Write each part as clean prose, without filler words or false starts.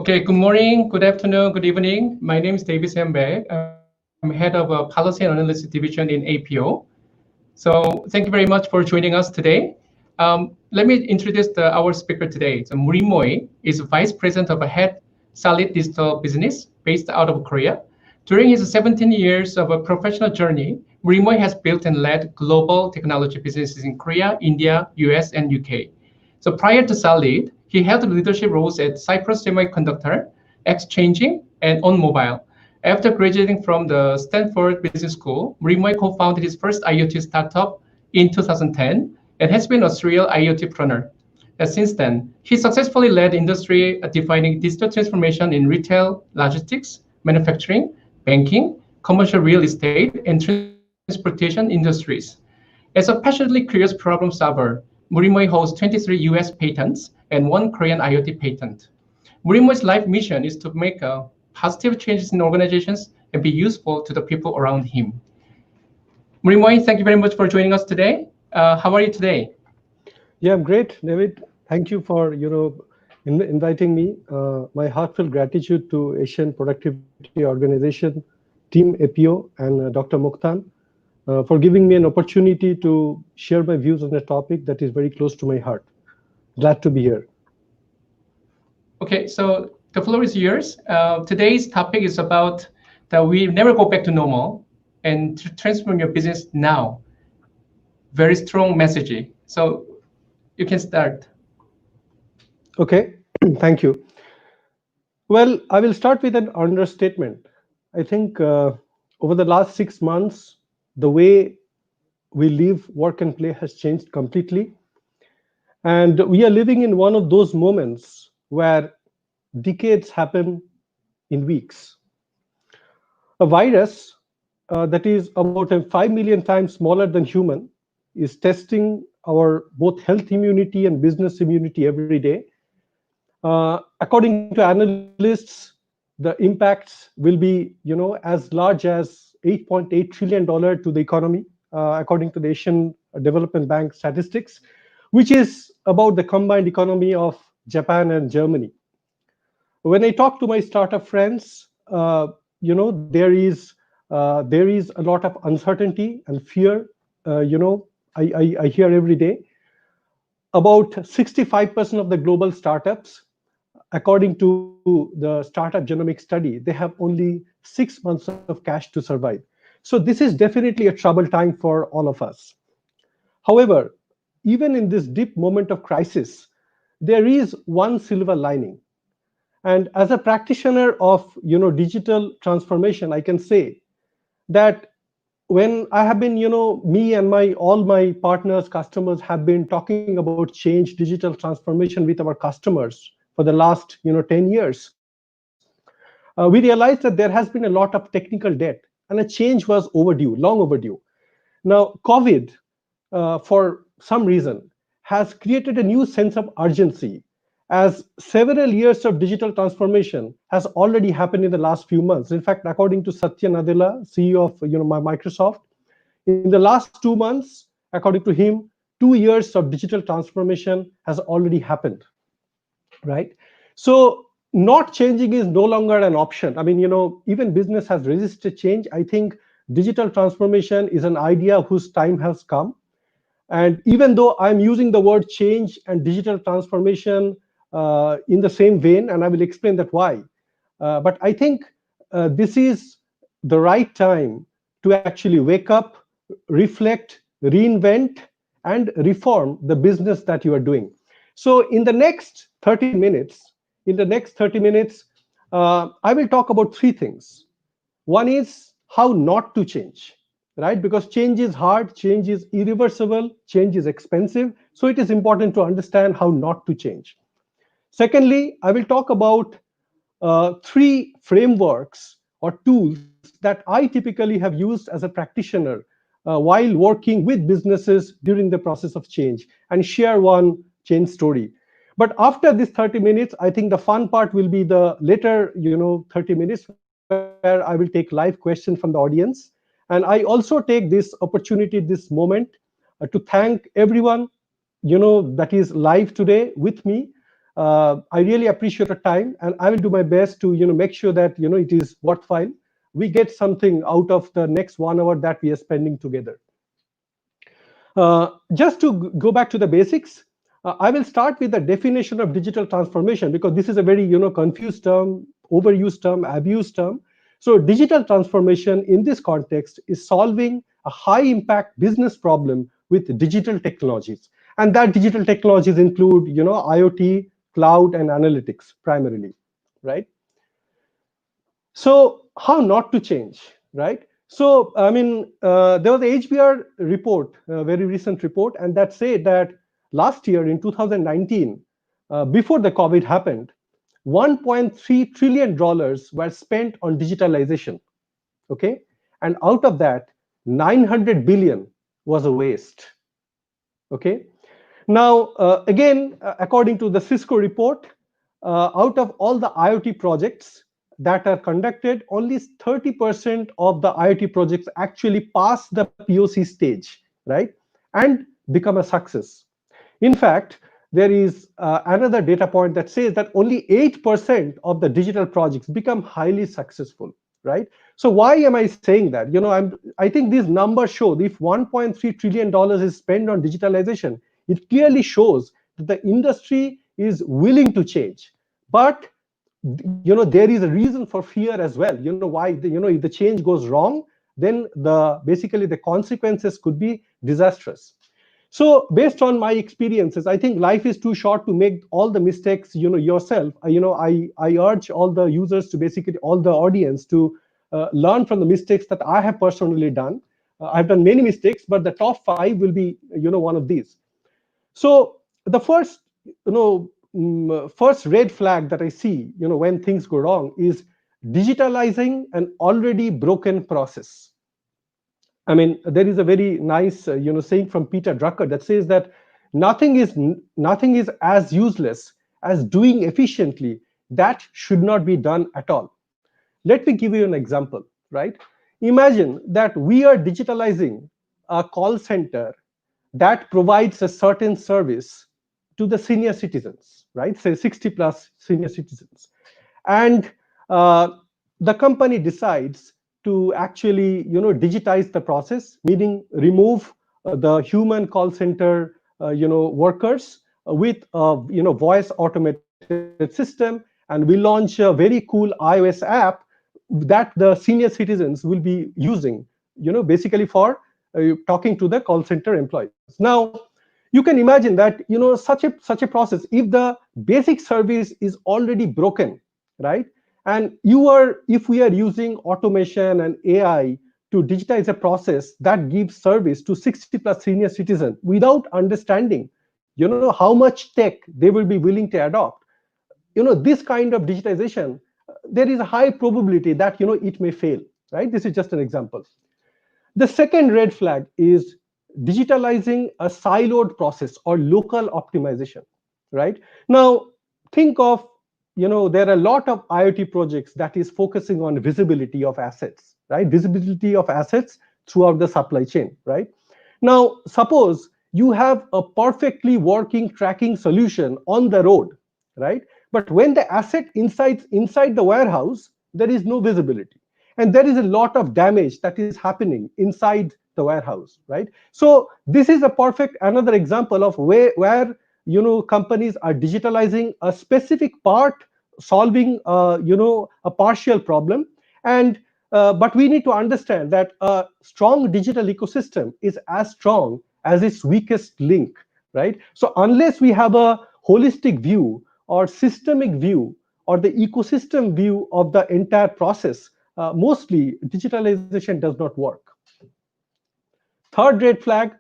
Okay, good morning, good afternoon, good evening. My name is David Sembek. I'm head of Policy and Analysis Division in APO. So thank you very much for joining us today. Let me introduce our speaker today. So Mrinmoy is Vice President of a Head Solid Digital Business based out of Korea. During his 17 years of a professional journey, Mrinmoy has built and led global technology businesses in Korea, India, US, and UK. So prior to Solid, he held leadership roles at Cypress Semiconductor, Exchanging, and OnMobile. After graduating from the Stanford Business School, Mrinmoy co-founded his first IoT startup in 2010 and has been a serial IoT-preneur. Since then, he successfully led industry-defining digital transformation in retail, logistics, manufacturing, banking, commercial real estate, and transportation industries. As a passionately curious problem solver, Mrinmoy holds 23 US patents and 1 Korean IoT patent. Mrinmoy's life mission is to make positive changes in organizations and be useful to the people around him. Mrinmoy, thank you very much for joining us today. How are you today? Yeah, I'm great, David. Thank you for inviting me. My heartfelt gratitude to Asian Productivity Organization, Team APO, and Dr. Mokhtan for giving me an opportunity to share my views on a topic that is very close to my heart. Glad to be here. Okay, so the floor is yours. Today's topic is about that we never go back to normal and to transform your business now. Very strong message. So you can start. Okay, thank you. Well, I will start with an understatement. I think over the last 6 months, the way we live, work, and play has changed completely. And we are living in one of those moments where decades happen in weeks. A virus that is about 5 million times smaller than human is testing our both health immunity and business immunity every day. According to analysts, the impacts will be, as large as $8.8 trillion to the economy, according to the Asian Development Bank statistics, which is about the combined economy of Japan and Germany. When I talk to my startup friends, there is a lot of uncertainty and fear. I hear every day. About 65% of the global startups, according to the Startup Genomic study, they have only 6 months of cash to survive. So this is definitely a troubled time for all of us. However, even in this deep moment of crisis, there is one silver lining. And as a practitioner of digital transformation, I can say that when I have been, me and all my partners, customers have been talking about change, digital transformation with our customers for the last 10 years, we realized that there has been a lot of technical debt and a change was overdue, long overdue. Now, COVID, for some reason, has created a new sense of urgency, as several years of digital transformation has already happened in the last few months. In fact, according to Satya Nadella, CEO of Microsoft, in the last 2 months, according to him, 2 years of digital transformation has already happened, right? So not changing is no longer an option. I mean, even business has resisted change. I think digital transformation is an idea whose time has come. And even though I'm using the word change and digital transformation in the same vein, and I will explain that why. But I think this is the right time to actually wake up, reflect, reinvent, and reform the business that you are doing. So in the next 30 minutes, I will talk about 3 things. One is how not to change, right? Because change is hard, change is irreversible, change is expensive. So it is important to understand how not to change. Secondly, I will talk about 3 frameworks or tools that I typically have used as a practitioner while working with businesses during the process of change, and share one change story. But after this 30 minutes, I think the fun part will be the later 30 minutes, where I will take live questions from the audience. And I also take this opportunity, this moment, to thank everyone that is live today with me. I really appreciate your time, and I will do my best to make sure that it is worthwhile. We get something out of the next 1 hour that we are spending together. Just to go back to the basics, I will start with the definition of digital transformation, because this is a very confused term, overused term, abused term. So digital transformation in this context is solving a high impact business problem with digital technologies. And that digital technologies include IoT, cloud, and analytics primarily, right? So how not to change, right? So I mean, there was a HBR report, a very recent report, and that said that last year in 2019, before the COVID happened, 1.3 trillion dollars were spent on digitalization. Okay, and out of that, 900 billion was a waste. Okay, now again, according to the Cisco report, out of all the IoT projects that are conducted, only 30% of the IoT projects actually pass the POC stage, right, and become a success. In fact, there is another data point that says that only 8% of the digital projects become highly successful, right? So why am I saying that? I think these numbers show if 1.3 trillion dollars is spent on digitalization, it clearly shows that the industry is willing to change. But there is a reason for fear as well. Why? If the change goes wrong, then basically the consequences could be disastrous. So based on my experiences, I think life is too short to make all the mistakes yourself. I urge all the users to, basically all the audience, to learn from the mistakes that I have personally done. I've done many mistakes, but the top 5 will be one of these. So the first red flag that I see when things go wrong is digitalizing an already broken process. I mean, there is a very nice saying from Peter Drucker that says that nothing is as useless as doing efficiently that should not be done at all. Let me give you an example, right? Imagine that we are digitalizing a call center that provides a certain service to the senior citizens, right? Say 60 plus senior citizens. And the company decides to actually digitize the process, meaning remove the human call center workers with voice automated system, and we launch a very cool iOS app that the senior citizens will be using basically for talking to the call center employees. Now you can imagine that such a process, if the basic service is already broken, right? And if we are using automation and AI to digitize a process that gives service to 60 plus senior citizens without understanding how much tech they will be willing to adopt, this kind of digitization, there is a high probability that it may fail, right? This is just an example. The second red flag is digitalizing a siloed process or local optimization, right? Now, think of, there are a lot of IoT projects that is focusing on visibility of assets, right? Visibility of assets throughout the supply chain, right? Now, suppose you have a perfectly working tracking solution on the road, right? But when the asset inside the warehouse, there is no visibility, and there is a lot of damage that is happening inside the warehouse, right? So this is a perfect another example of where companies are digitalizing a specific part, solving a partial problem. And but we need to understand that a strong digital ecosystem is as strong as its weakest link, right? So unless we have a holistic view or systemic view or the ecosystem view of the entire process, mostly digitalization does not work. Third red flag: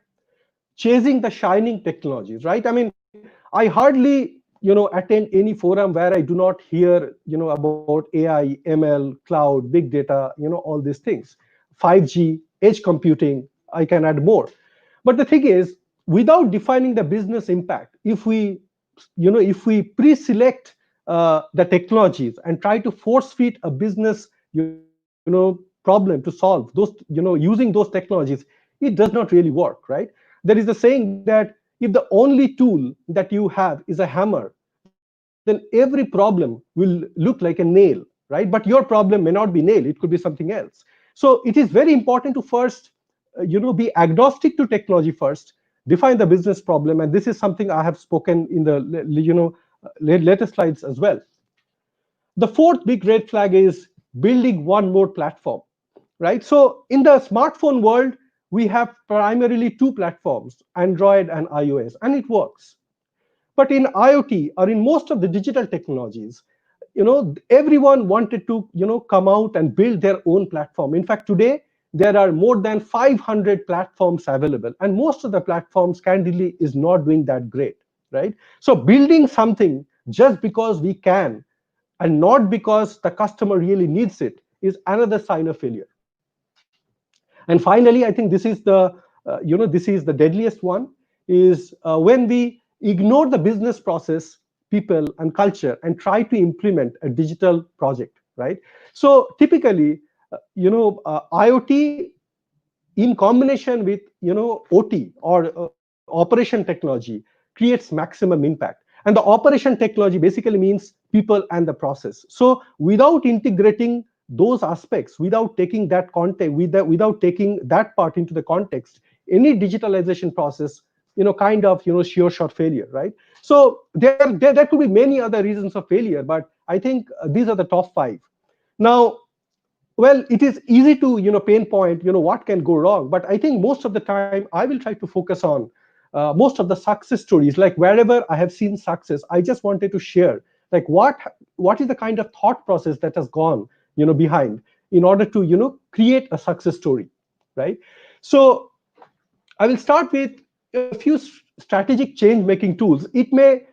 chasing the shining technologies, right? I mean, I hardly attend any forum where I do not hear about AI, ML, cloud, big data, all these things, 5G, edge computing. I can add more. But the thing is, without defining the business impact, if we pre-select the technologies and try to force feed a business problem to solve those, using those technologies, it does not really work, right? There is a saying that if the only tool that you have is a hammer, you then every problem will look like a nail, right? But your problem may not be nail, it could be something else. So it is very important to first be agnostic to technology first, define the business problem, and this is something I have spoken in the later slides as well. The fourth big red flag is building one more platform, right? So in the smartphone world, we have primarily two platforms, Android and iOS, and it works. But in IoT or in most of the digital technologies, everyone wanted to come out and build their own platform. In fact, today there are more than 500 platforms available, and most of the platforms candidly is not doing that great, right? So building something just because we can and not because the customer really needs it is another sign of failure. And finally, I think this is the deadliest one, is when we ignore the business process, people, and culture and try to implement a digital project, right? So typically, IoT in combination with OT or operation technology creates maximum impact. And the operation technology basically means people and the process. So without integrating those aspects, without taking that context, without taking that part into the context, any digitalization process, kind of sure shot failure, right? So there could be many other reasons of failure, but I think these are the top five. Now, well, it is easy to pinpoint what can go wrong, but I think most of the time I will try to focus on most of the success stories. Like wherever I have seen success, I just wanted to share like what is the kind of thought process that has gone behind in order to create a success story, right? So I will start with a few strategic change making tools. It may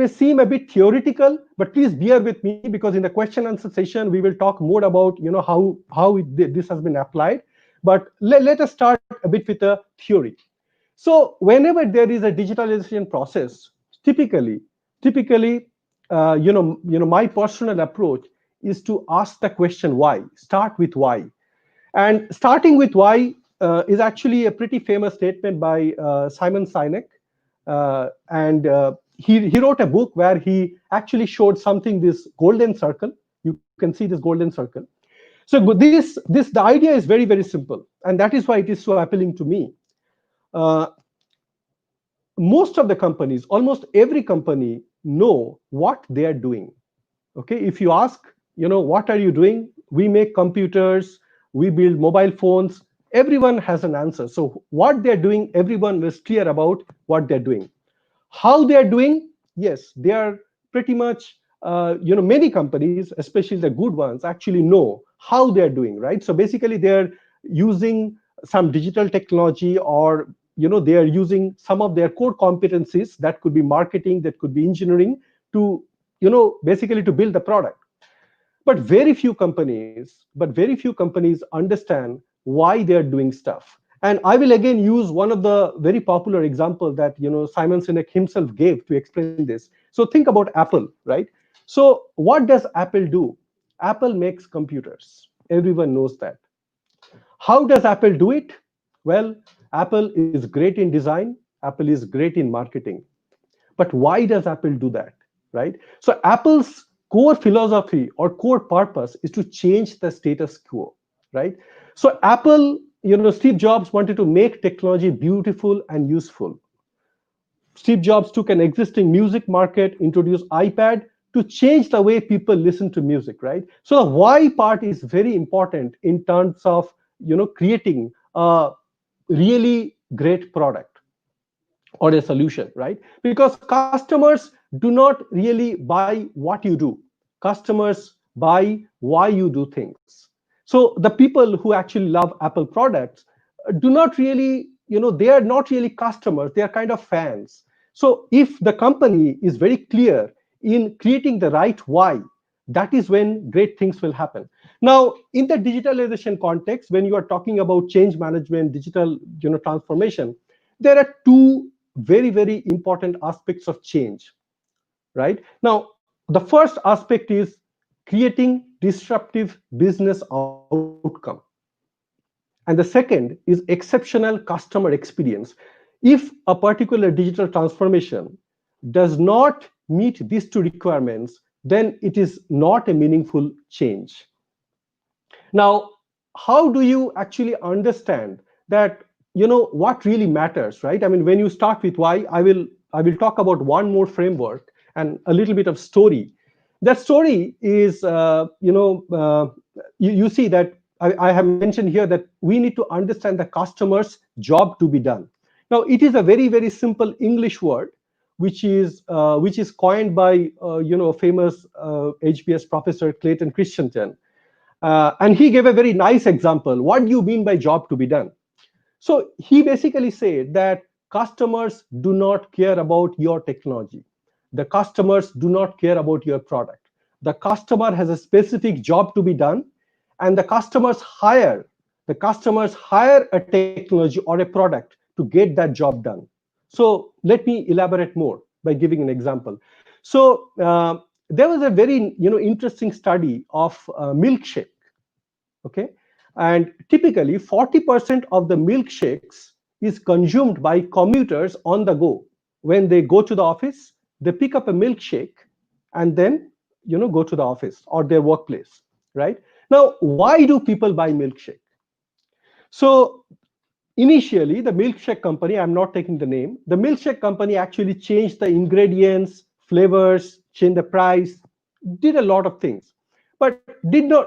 seem a bit theoretical, but please bear with me, because in the question answer session we will talk more about this has been applied. But let us start a bit with a theory. So whenever there is a digitalization process, typically, my personal approach is to ask the question why. Start with why. And starting with why is actually a pretty famous statement by Simon Sinek. And he wrote a book where he actually showed something, this golden circle. You can see this golden circle. So the idea is very, very simple. And that is why it is so appealing to me. Uh, Most of the companies, almost every company, know what they are doing. Okay, if you ask, what are you doing? We make computers, we build mobile phones. Everyone has an answer. So what they're doing, everyone is clear about what they're doing. How they are doing? Yes, they are pretty much, many companies, especially the good ones, actually know how they are doing, right? So basically, they're using some digital technology, or they are using some of their core competencies, that could be marketing, that could be engineering, to basically to build the product. But very few companies understand why they are doing stuff. And I will again use one of the very popular example that Simon Sinek himself gave to explain this. So think about Apple, right? So what does Apple do? Apple makes computers. Everyone knows that. How does Apple do it? Well, Apple is great in design. Apple is great in marketing. But why does Apple do that, right? So Apple's core philosophy or core purpose is to change the status quo, right? So Apple, Steve Jobs wanted to make technology beautiful and useful. Steve Jobs took an existing music market, introduced iPad to change the way people listen to music, right? So the why part is very important in terms of creating a really great product or a solution, right? Because customers do not really buy what you do. Customers buy why you do things. So the people who actually love Apple products do not really, they are not really customers, they are kind of fans. So if the company is very clear in creating the right why, that is when great things will happen. Now, in the digitalization context, when you are talking about change management, digital transformation, there are two very, very important aspects of change, right? Now, the first aspect is creating disruptive business outcome. And the second is exceptional customer experience. If a particular digital transformation does not meet these two requirements, then it is not a meaningful change. Now, how do you actually understand that, what really matters, right? I mean, when you start with why, I will talk about one more framework and a little bit of story. That story is, you see that I have mentioned here that we need to understand the customer's job to be done. Now, it is a very, very simple English word, which is coined by famous HBS professor Clayton Christensen. And he gave a very nice example. What do you mean by job to be done? So he basically said that customers do not care about your technology. The customers do not care about your product. The customer has a specific job to be done, and the customers hire a technology or a product to get that job done. So let me elaborate more by giving an example. So there was a very interesting study of milkshake. Okay, and typically 40% of the milkshakes is consumed by commuters on the go. When they go to the office, they pick up a milkshake and then go to the office or their workplace, right? Now, why do people buy milkshake? So initially, the milkshake company, I'm not taking the name, the milkshake company actually changed the ingredients, flavors, changed the price, did a lot of things. But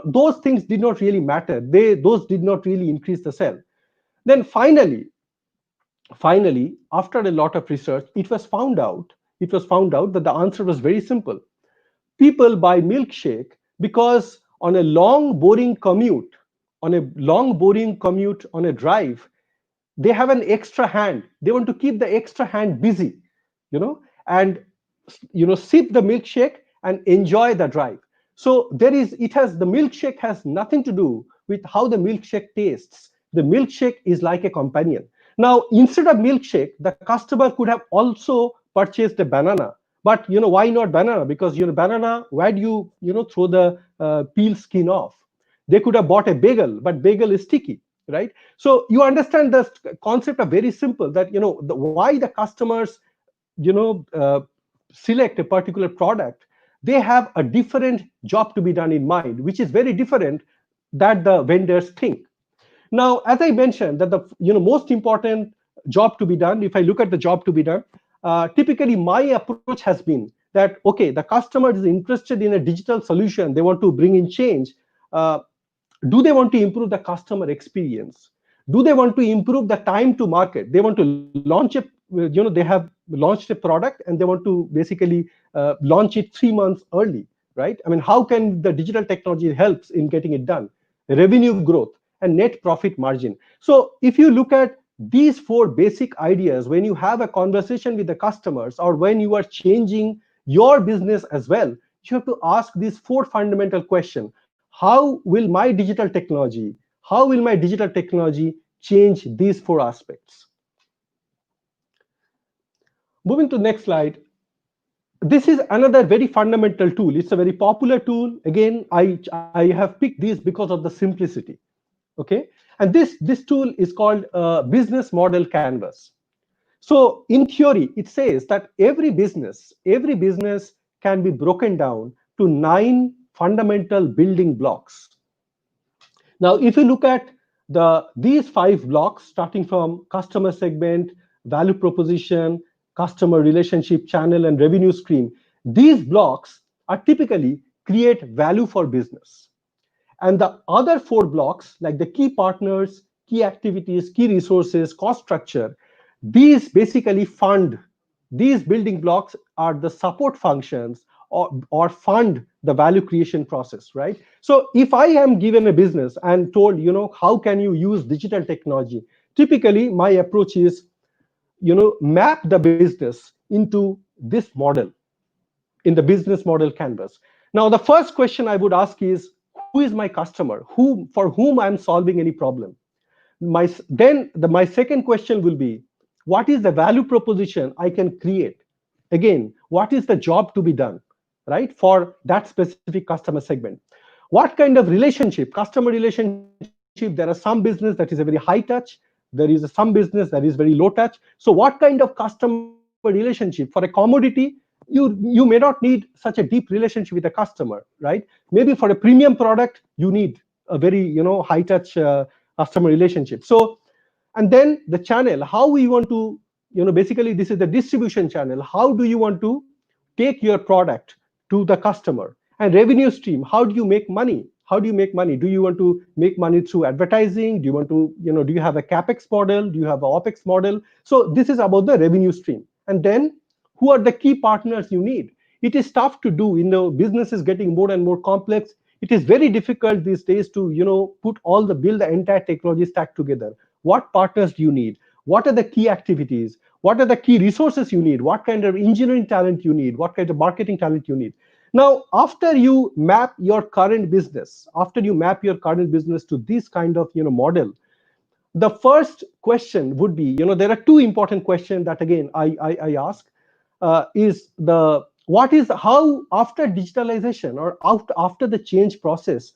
those things did not really matter. Those did not really increase the sale. Then finally, after a lot of research, it was found out that the answer was very simple. People buy milkshake because on a long boring commute on a drive, they have an extra hand. They want to keep the extra hand busy, and sip the milkshake and enjoy the drive. So the milkshake has nothing to do with how the milkshake tastes. The milkshake is like a companion. Now, instead of milkshake, the customer could have also purchased a banana. But why not banana? Because banana, why do throw the peel skin off? They could have bought a bagel, but bagel is sticky, right? So you understand the concept are very simple. That why the customers you know uh, select a particular product. They have a different job to be done in mind, which is very different that the vendors think. Now, as I mentioned, that the most important job to be done, if I look at the job to be done, typically my approach has been that, okay, the customer is interested in a digital solution, they want to bring in change. Do they want to improve the customer experience? Do they want to improve the time to market? They want to launch they have launched a product and they want to basically launch it 3 months early, right? I mean, how can the digital technology helps in getting it done? Revenue growth and net profit margin. So if you look at these four basic ideas, when you have a conversation with the customers or when you are changing your business as well, you have to ask these four fundamental questions. How will my digital technology change these four aspects? Moving to the next slide. This is another very fundamental tool. It's a very popular tool. Again, I have picked this because of the simplicity. Okay, and this tool is called business model canvas. So in theory, it says that every business can be broken down to 9 fundamental building blocks. Now, if you look at these 5 blocks, starting from customer segment, value proposition, customer relationship channel, and revenue stream, these blocks are typically create value for business. And the other 4 blocks, like the key partners, key activities, key resources, cost structure, these basically fund. These building blocks are the support functions or fund the value creation process, right? So if I am given a business and told, how can you use digital technology? Typically, my approach is, map the business into this model in the business model canvas. Now, the first question I would ask is, who is my customer? For whom I'm solving any problem? My second question will be, what is the value proposition I can create? Again, what is the job to be done, right, for that specific customer segment? What kind of customer relationship? There are some business that is a very high touch. There is some business that is very low touch. So what kind of customer relationship? For a commodity, you may not need such a deep relationship with the customer, right? Maybe for a premium product you need a very high touch customer relationship. So, and then the channel, how we want to, basically this is the distribution channel. How do you want to take your product to the customer? And revenue stream, how do you make money? How do you make money? Do you want to make money through advertising? Do you want to, do you have a capex model? Do you have an opex model? So this is about the revenue stream. And then who are the key partners you need? It is tough to do. Business is getting more and more complex. It is very difficult these days to build the entire technology stack together. What partners do you need? What are the key activities? What are the key resources you need? What kind of engineering talent you need? What kind of marketing talent you need? Now, after you map your current business, to this kind of model, the first question would be, there are two important questions that again I ask, is the what is how after digitalization or after the change process,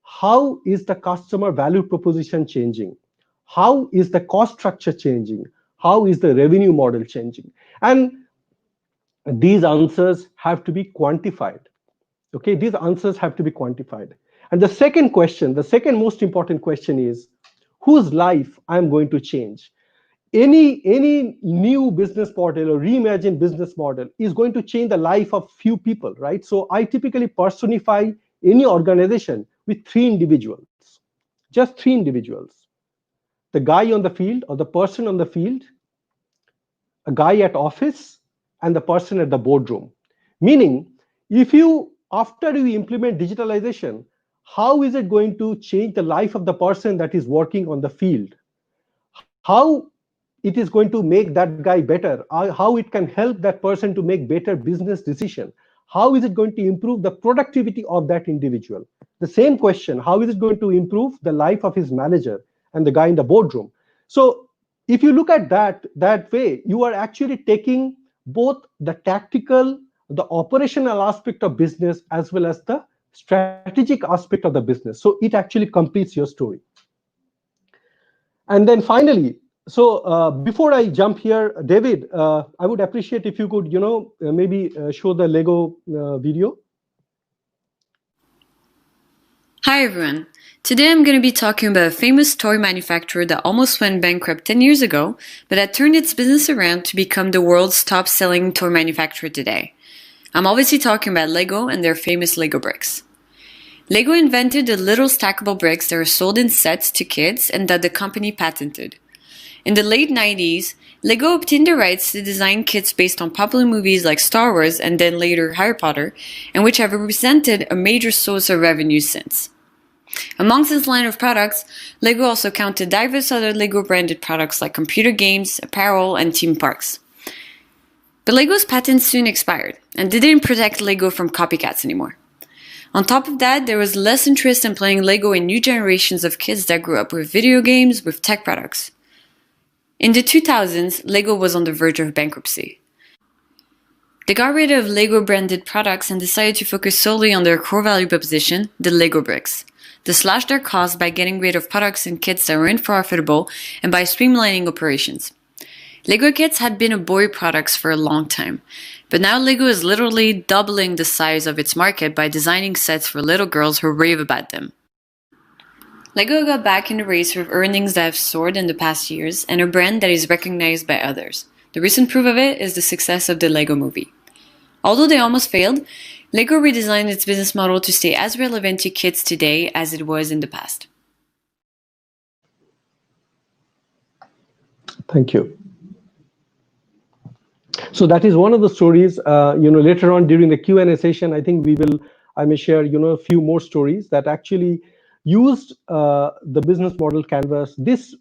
how is the customer value proposition changing? How is the cost structure changing? How is the revenue model changing? And these answers have to be quantified. Okay, these answers have to be quantified. And the second question, the second most important question is, whose life I'm going to change? Any new business model or reimagined business model is going to change the life of few people, right? So I typically personify any organization with three individuals, just three individuals: the guy on the field or the person on the field, a guy at office, and the person at the boardroom. Meaning, if you after you implement digitalization, how is it going to change the life of the person that is working on the field? How it is going to make that guy better, how it can help that person to make better business decision, how is it going to improve the productivity of that individual? The same question, how is it going to improve the life of his manager and the guy in the boardroom? So if you look at that way, you are actually taking both the tactical, the operational aspect of business as well as the strategic aspect of the business. So it actually completes your story. And then finally, so before I jump here, David, I would appreciate if you could, maybe show the Lego video. Hi everyone. Today I'm going to be talking about a famous toy manufacturer that almost went bankrupt 10 years ago, but that turned its business around to become the world's top-selling toy manufacturer today. I'm obviously talking about Lego and their famous Lego bricks. Lego invented the little stackable bricks that are sold in sets to kids and that the company patented. In the late 90s, Lego obtained the rights to design kits based on popular movies like Star Wars and then later Harry Potter, and which have represented a major source of revenue since. Amongst this line of products, Lego also counted diverse other Lego branded products like computer games, apparel, and theme parks. But Lego's patents soon expired, and they didn't protect Lego from copycats anymore. On top of that, there was less interest in playing Lego in new generations of kids that grew up with video games, with tech products. In the 2000s, Lego was on the verge of bankruptcy. They got rid of Lego branded products and decided to focus solely on their core value proposition, the Lego bricks. They slashed their costs by getting rid of products and kits that weren't profitable and by streamlining operations. Lego kits had been a boy products for a long time, but now Lego is literally doubling the size of its market by designing sets for little girls who rave about them. Lego got back in the race with earnings that have soared in the past years and a brand that is recognized by others. The recent proof of it is the success of the Lego movie. Although they almost failed, Lego redesigned its business model to stay as relevant to kids today as it was in the past. Thank you. So that is one of the stories. Later on during the Q&A session, I think I may share, a few more stories that actually used the business model canvas, this,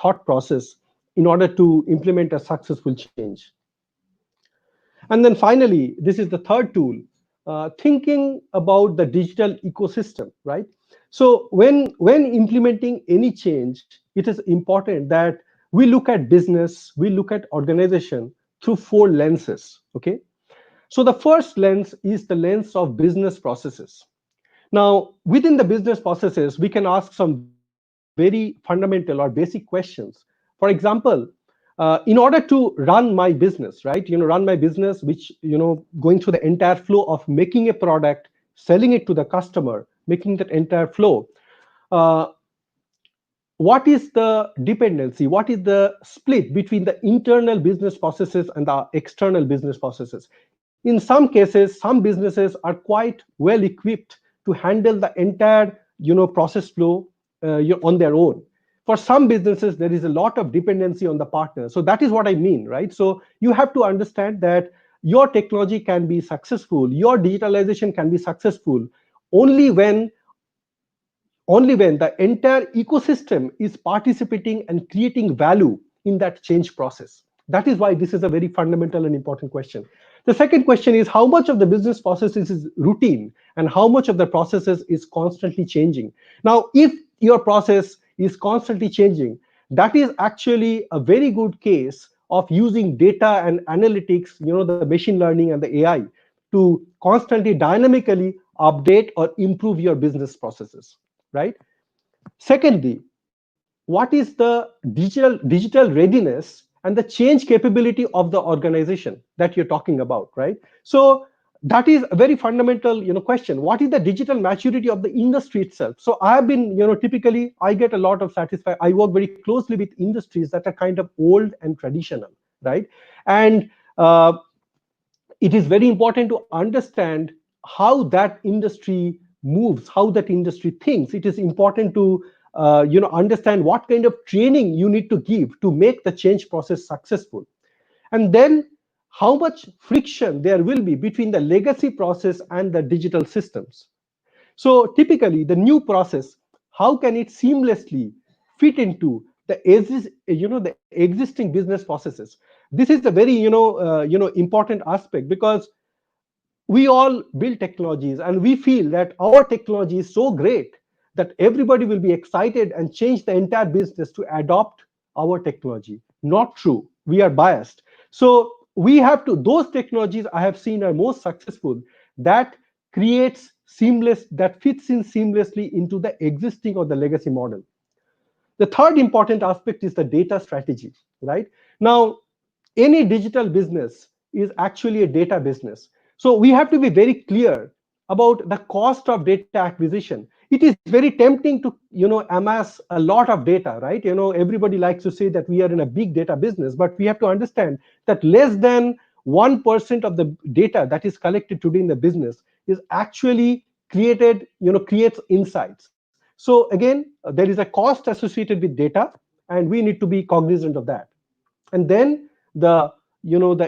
thought process in order to implement a successful change. And then finally, this is the third tool, thinking about the digital ecosystem, right? So when implementing any change, it is important that we look at business, we look at organization through four lenses, okay? So the first lens is the lens of business processes. Now, within the business processes, we can ask some very fundamental or basic questions. For example, in order to run my business, right? Run my business, which, going through the entire flow of making a product, selling it to the customer, making that entire flow. Uh, what is the dependency? What is the split between the internal business processes and the external business processes? In some cases, some businesses are quite well equipped to handle the entire, process flow on their own. For some businesses, there is a lot of dependency on the partner. So that is what I mean, right? So you have to understand that your technology can be successful, your digitalization can be successful only when the entire ecosystem is participating and creating value in that change process. That is why this is a very fundamental and important question. The second question is, how much of the business processes is routine and how much of the processes is constantly changing? Now, if your process is constantly changing, that is actually a very good case of using data and analytics, the machine learning and the AI, to constantly dynamically update or improve your business processes, right? Secondly, what is the digital readiness and the change capability of the organization that you're talking about, right? So that is a very fundamental, question. What is the digital maturity of the industry itself? So I have been, typically I get a lot of satisfaction. I work very closely with industries that are kind of old and traditional, right? And it is very important to understand how that industry moves, how that industry thinks. It is important to understand what kind of training you need to give to make the change process successful, and then how much friction there will be between the legacy process and the digital systems. So typically, the new process, how can it seamlessly fit into the existing business processes? This is a very important aspect, because we all build technologies and we feel that our technology is so great that everybody will be excited and change the entire business to adopt our technology. Not true. We are biased. So we have to, those technologies I have seen are most successful that creates seamless, that fits in seamlessly into the existing or the legacy model. The third important aspect is the data strategy, right? Now, any digital business is actually a data business. So we have to be very clear about the cost of data acquisition. It is very tempting to, amass a lot of data, right? Everybody likes to say that we are in a big data business, but we have to understand that less than 1% of the data that is collected today in the business is actually creates insights. So again, there is a cost associated with data, and we need to be cognizant of that. And then the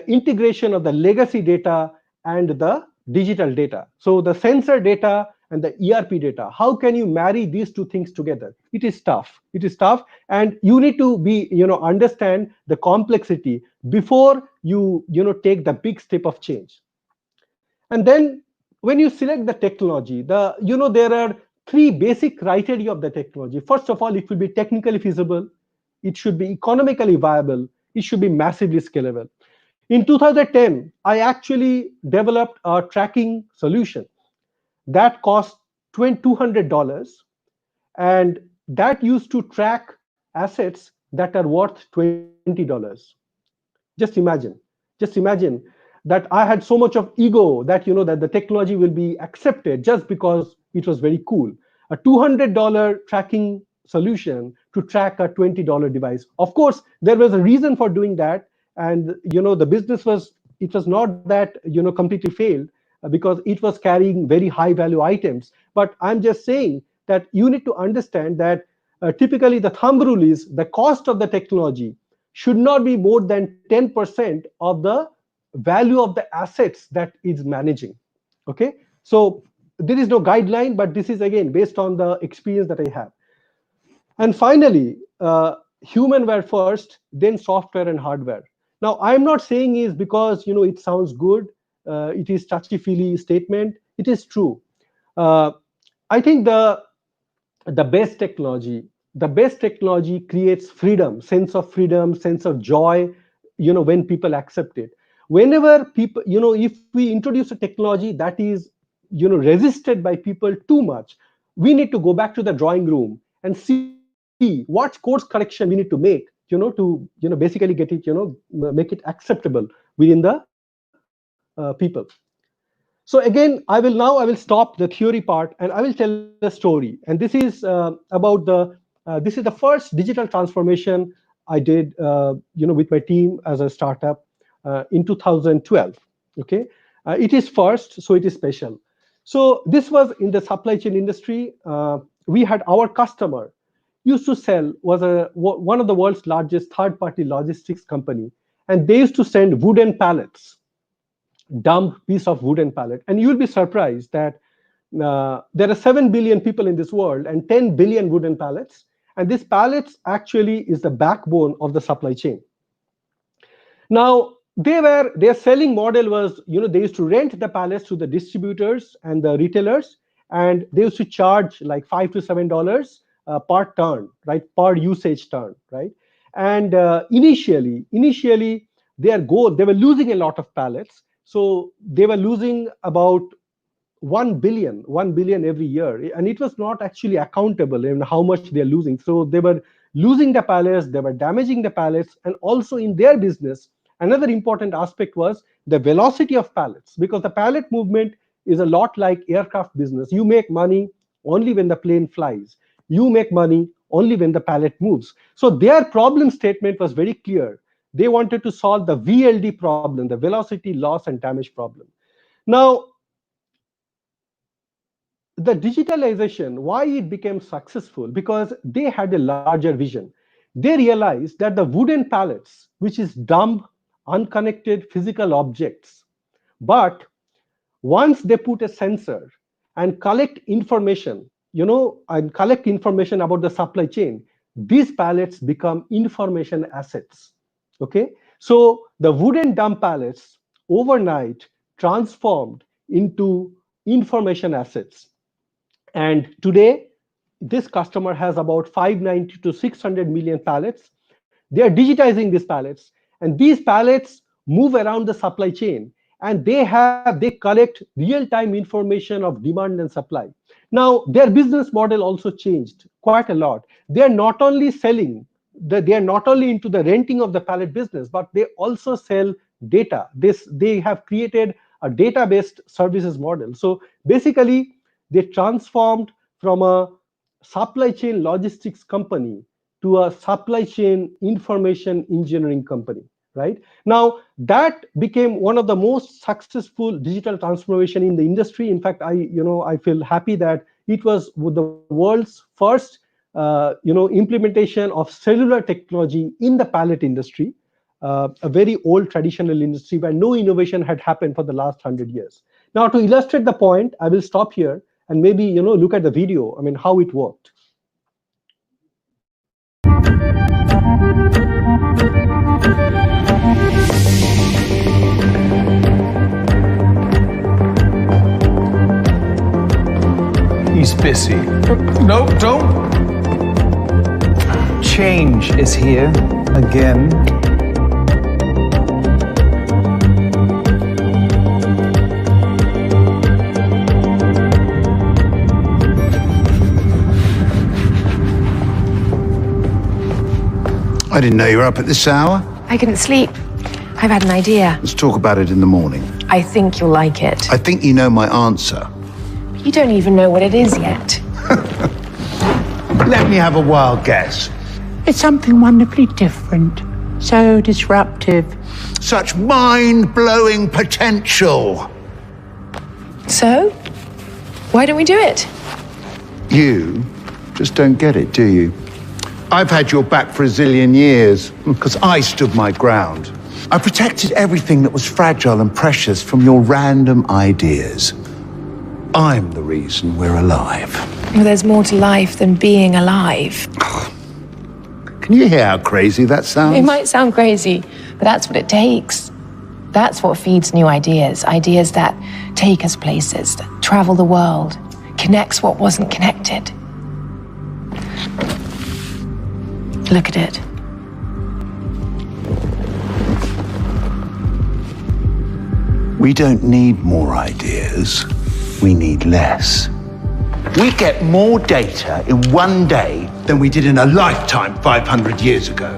integration of the legacy data and the digital data. So the sensor data and the ERP data, how can you marry these two things together? It is tough. It is tough, and you need to be understand the complexity before you take the big step of change. And then when you select the technology, there are three basic criteria of the technology. First of all, it will be technically feasible, it should be economically viable, it should be massively scalable. In 2010, I actually developed a tracking solution that cost $200, and that used to track assets that are worth $20. Just imagine that I had so much of ego that that the technology will be accepted just because it was very cool. A $200 tracking solution to track a $20 device. Of course, there was a reason for doing that, and the business was, it was not that completely failed, because it was carrying very high value items. But I'm just saying that you need to understand that typically the thumb rule is the cost of the technology should not be more than 10% of the value of the assets that is managing. Okay, so there is no guideline, but this is again based on the experience that I have. And finally, human were first, then software and hardware. Now, I'm not saying is because it sounds good, it is touchy-feely statement. It is true. I think the best technology creates freedom, sense of joy, when people accept it. Whenever people, if we introduce a technology that is resisted by people too much, we need to go back to the drawing room and see what course correction we need to make basically get it, make it acceptable within the people. So again, I will stop the theory part and I will tell a story. And this is this is the first digital transformation I did, with my team as a startup in 2012. Okay, it is first, so it is special. So this was in the supply chain industry. We had our customer used to sell was one of the world's largest third-party logistics company, and they used to send wooden pallets, dumb piece of wooden pallet, and you'll be surprised that there are 7 billion people in this world and 10 billion wooden pallets, and these pallets actually is the backbone of the supply chain. Now their selling model was, they used to rent the pallets to the distributors and the retailers, and they used to charge like $5 to $7 per turn, right, per usage turn, right. And initially their goal, they were losing a lot of pallets. So they were losing about 1 billion every year, and it was not actually accountable in how much they're losing. So they were losing the pallets, they were damaging the pallets, and also in their business, another important aspect was the velocity of pallets, because the pallet movement is a lot like aircraft business. You make money only when the plane flies. You make money only when the pallet moves. So their problem statement was very clear. They wanted to solve the VLD problem, the velocity, loss, and damage problem. Now, the digitalization, why it became successful? Because they had a larger vision. They realized that the wooden pallets, which is dumb, unconnected physical objects, but once they put a sensor and collect information, about the supply chain, these pallets become information assets. Okay, so the wooden dumb pallets overnight transformed into information assets. And today, this customer has about 590 to 600 million pallets. They are digitizing these pallets, and these pallets move around the supply chain, and they collect real-time information of demand and supply. Now, their business model also changed quite a lot. They are not only selling, they are not only into the renting of the pallet business, but they also sell data. They have created a data-based services model. So basically, they transformed from a supply chain logistics company to a supply chain information engineering company, right? Now, that became one of the most successful digital transformation in the industry. In fact, I feel happy that it was the world's first implementation of cellular technology in the pallet industry, a very old traditional industry where no innovation had happened for the last 100 years. Now, to illustrate the point, I will stop here and maybe look at the video, how it worked. He's busy. No, don't. Change is here again. I didn't know you were up at this hour. I couldn't sleep. I've had an idea. Let's talk about it in the morning. I think you'll like it. I think you know my answer. You don't even know what it is yet. Let me have a wild guess. It's something wonderfully different. So disruptive. Such mind-blowing potential. So? Why don't we do it? You just don't get it, do you? I've had your back for a zillion years, because I stood my ground. I protected everything that was fragile and precious from your random ideas. I'm the reason we're alive. Well, there's more to life than being alive. Can you hear how crazy that sounds? It might sound crazy, but that's what it takes. That's what feeds new ideas. Ideas that take us places, that travel the world, connects what wasn't connected. Look at it. We don't need more ideas. We need less. We get more data in one day than we did in a lifetime 500 years ago.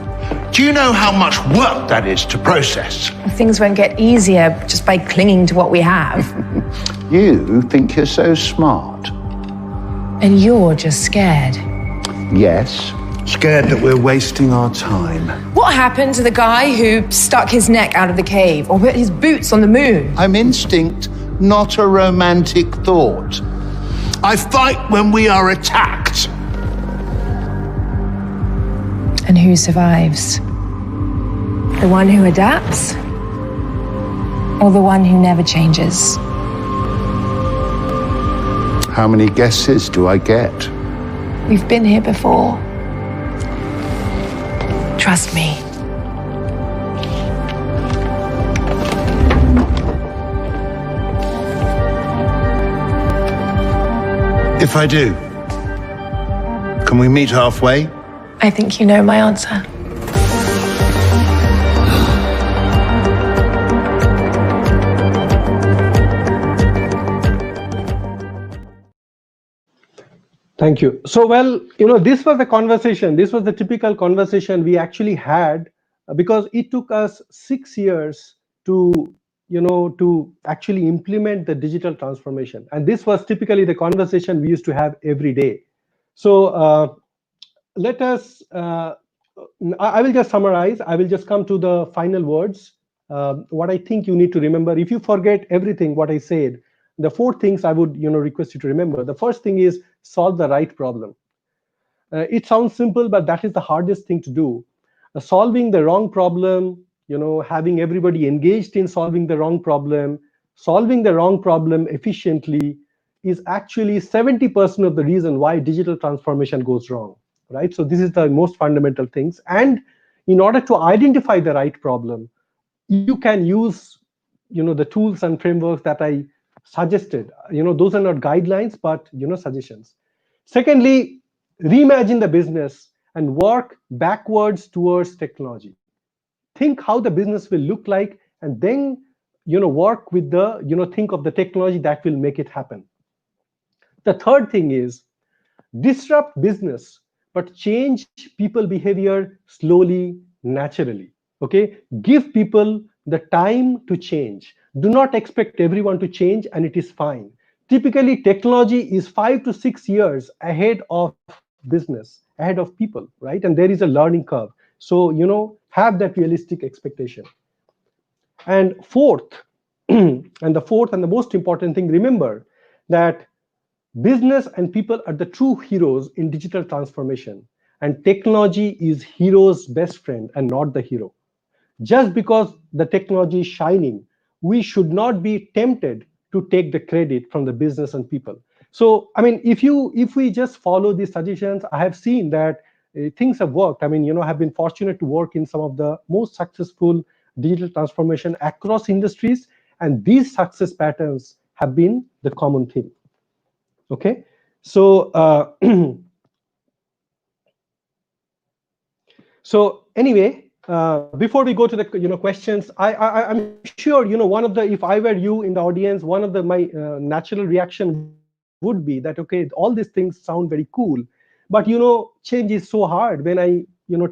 Do you know how much work that is to process? Things won't get easier just by clinging to what we have. You think you're so smart. And you're just scared. Yes, scared that we're wasting our time. What happened to the guy who stuck his neck out of the cave or put his boots on the moon? I'm instinct, not a romantic thought. I fight when we are attacked. And who survives? The one who adapts? Or the one who never changes? How many guesses do I get? We've been here before. Trust me. If I do, can we meet halfway? I think you know my answer. Thank you. So, well, this was the conversation. This was the typical conversation we actually had because it took us 6 years to actually implement the digital transformation. And this was typically the conversation we used to have every day. So let us, I will just summarize. I will just come to the final words. What I think you need to remember, if you forget everything what I said, the 4 things I would request you to remember. The first thing is solve the right problem. It sounds simple, but that is the hardest thing to do. Solving the wrong problem, having everybody engaged in solving the wrong problem efficiently is actually 70% of the reason why digital transformation goes wrong, right? So this is the most fundamental things. And in order to identify the right problem, you can use the tools and frameworks that I suggested. Those are not guidelines, but suggestions. Secondly, reimagine the business and work backwards towards technology. Think how the business will look like, and then work with the think of the technology that will make it happen. The third thing is disrupt business, but change people behavior slowly, naturally. Okay, give people the time to change. Do not expect everyone to change, and it is fine. Typically, technology is 5 to 6 years ahead of business, ahead of people, right? And there is a learning curve. So, have that realistic expectation. And fourth, and the most important thing, remember that business and people are the true heroes in digital transformation. And technology is hero's best friend and not the hero. Just because the technology is shining, we should not be tempted to take the credit from the business and people. So, I mean, if we just follow these suggestions, I have seen that things have worked. I mean, I've been fortunate to work in some of the most successful digital transformation across industries, and these success patterns have been the common theme. Okay, so so anyway. Before we go to the questions, I'm sure one of the, if I were you in the audience, one of my natural reaction would be that, okay, all these things sound very cool, but change is so hard. When I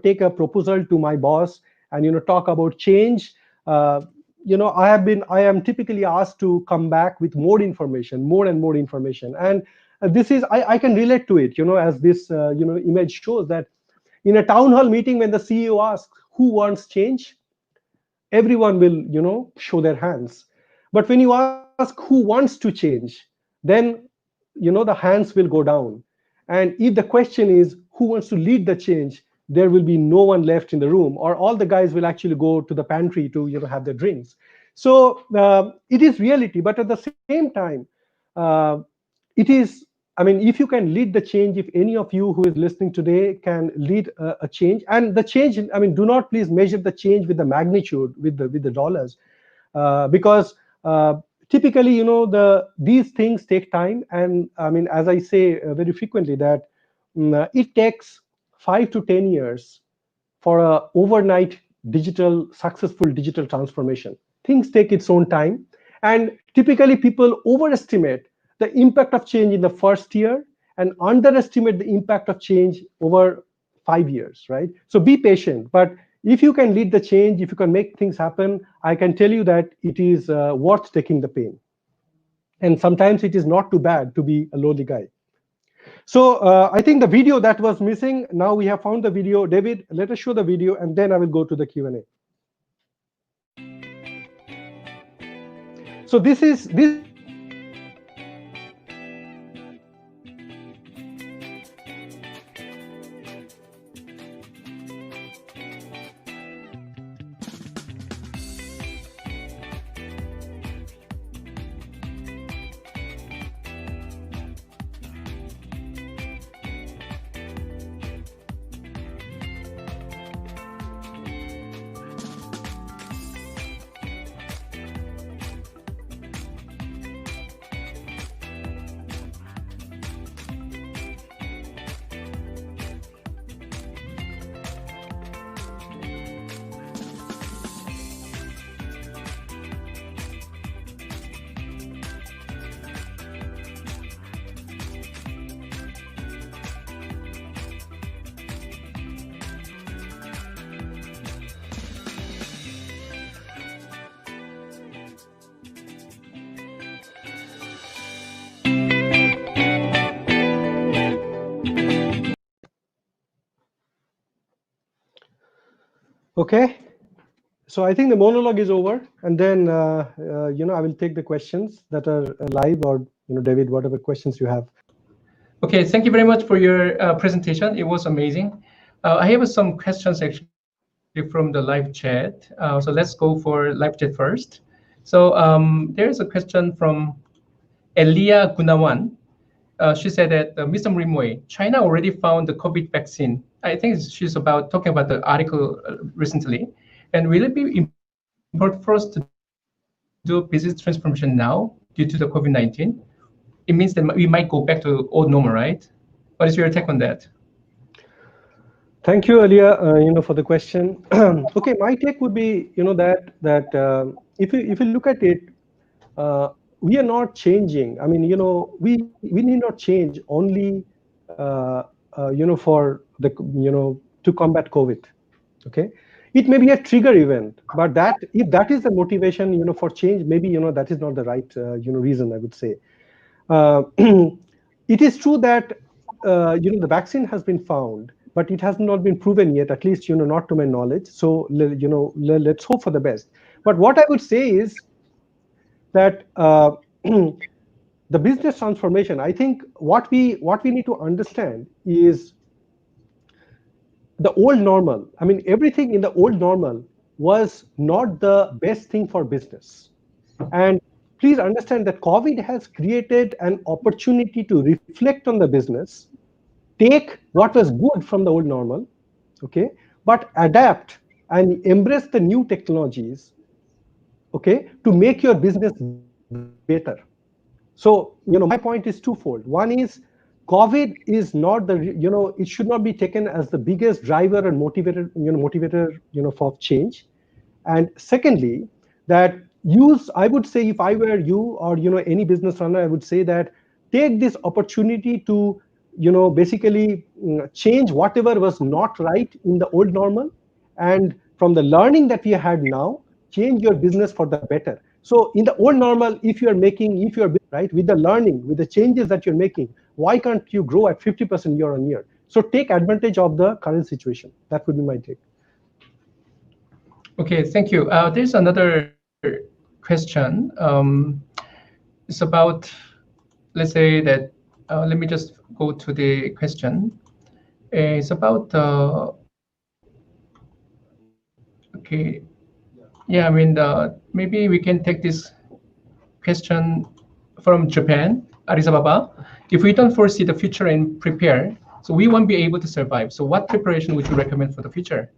take a proposal to my boss and talk about change, I am typically asked to come back with more and more information, and this is I can relate to it. As this image shows that in a town hall meeting, when the CEO asks who wants change, everyone will show their hands. But when you ask who wants to change, then the hands will go down. And if the question is who wants to lead the change, there will be no one left in the room, or all the guys will actually go to the pantry to have their drinks. So it is reality, but at the same time, it is. I mean, if you can lead the change, if any of you who is listening today can lead a change, and the change, I mean, do not please measure the change with the magnitude, with the dollars, because typically, these things take time. And I mean, as I say very frequently, that it takes 5 to 10 years for a overnight successful digital transformation. Things take its own time, and typically people overestimate the impact of change in the first year and underestimate the impact of change over 5 years, right? So be patient, but If you can lead the change, if you can make things happen, I can tell you that it is worth taking the pain. And sometimes it is not too bad to be a lowly guy. So I think the video that was missing, now we have found the video. David, let us show the video, and then I will go to the Q&A. So this. Okay, so I think the monologue is over, and then I will take the questions that are live, or David, whatever questions you have. Okay, thank you very much for your presentation. It was amazing. I have some questions actually from the live chat. So let's go for live chat first. So there's a question from Elia Gunawan. She said that Mr. Mrinmoy, China already found the COVID vaccine. I think she's talking about the article recently. And will it be important for us to do business transformation now due to the COVID-19? It means that we might go back to old normal, right? What is your take on that? Thank you, Elia, for the question. Okay, my take would be, that if you look at it, we are not changing. I mean, we need not change only, for the, to combat COVID. Okay, it may be a trigger event, but if that is the motivation, for change, maybe that is not the right, reason, I would say. It is true that the vaccine has been found, but it has not been proven yet, at least not to my knowledge. So let's hope for the best. But what I would say is that the business transformation, I think what we need to understand is the old normal. I mean, everything in the old normal was not the best thing for business. And please understand that COVID has created an opportunity to reflect on the business, take what was good from the old normal, okay, but adapt and embrace the new technologies, okay, to make your business better. So, my point is twofold. One is COVID is not the, it should not be taken as the biggest driver and motivator, for change. And secondly, that I would say, if I were you or, any business runner, I would say that take this opportunity to, basically change whatever was not right in the old normal. And from the learning that we had now, change your business for the better. So in the old normal, if you're right, with the learning, with the changes that you're making, why can't you grow at 50% year on year? So take advantage of the current situation. That would be my take. Okay, thank you. There's another question. It's about, let's say that, let me just go to the question. It's about, okay. Yeah, I mean, maybe we can take this question from Japan, Addis Ababa. If we don't foresee the future and prepare, so we won't be able to survive. So what preparation would you recommend for the future?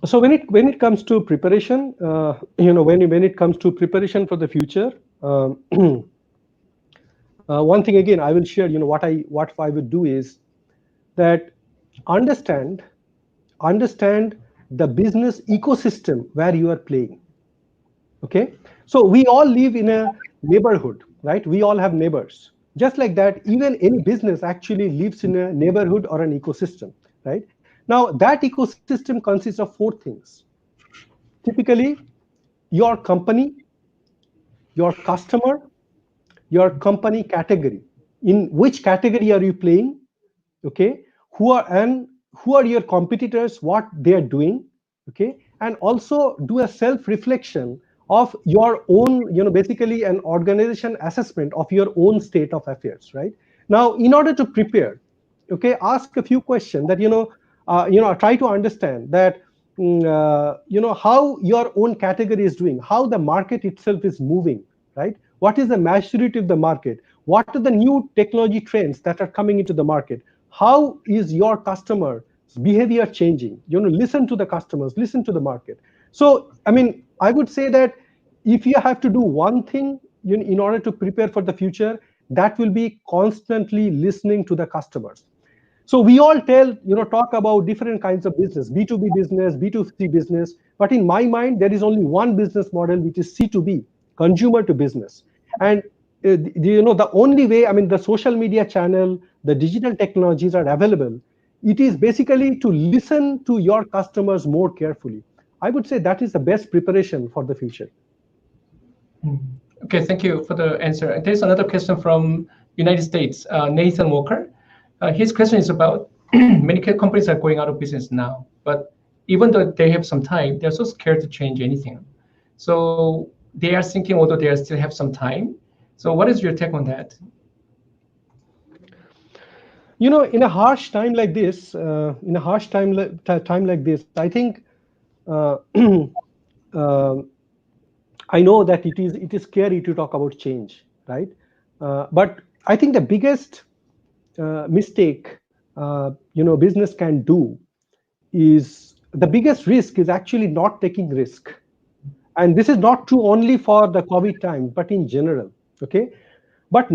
So when it comes to preparation, when it comes to preparation for the future, one thing again I will share, what I would do is that understand the business ecosystem where you are playing. Okay, so we all live in a neighborhood, right? We all have neighbors. Just like that, even any business actually lives in a neighborhood or an ecosystem, right? Now, that ecosystem consists of 4 things. Typically, your company, your customer, your company category. In which category are you playing? Okay, who are your competitors, what they are doing? Okay, and also do a self-reflection of your own, basically an organization assessment of your own state of affairs, right? Now, in order to prepare, okay, ask a few questions that try to understand that how your own category is doing, how the market itself is moving, right? What is the maturity of the market? What are the new technology trends that are coming into the market? How is your customer behavior changing? Listen to the customers, listen to the market. So, I mean, I would say that if you have to do one thing in order to prepare for the future, that will be constantly listening to the customers. So we all talk about different kinds of business, B2B business, B2C business. But in my mind, there is only one business model, which is C2B, consumer to business. And the only way, I mean, the social media channel, the digital technologies are available. It is basically to listen to your customers more carefully. I would say that is the best preparation for the future. Okay, thank you for the answer. There's another question from United States, Nathan Walker. His question is about many companies are going out of business now, but even though they have some time, they're so scared to change anything. So they are thinking, although they still have some time. So what is your take on that? In a harsh time like this, I think I know that it is scary to talk about change, right? But I think the biggest mistake business can do is, the biggest risk is actually not taking risk. And this is not true only for the COVID time, but in general. Okay, but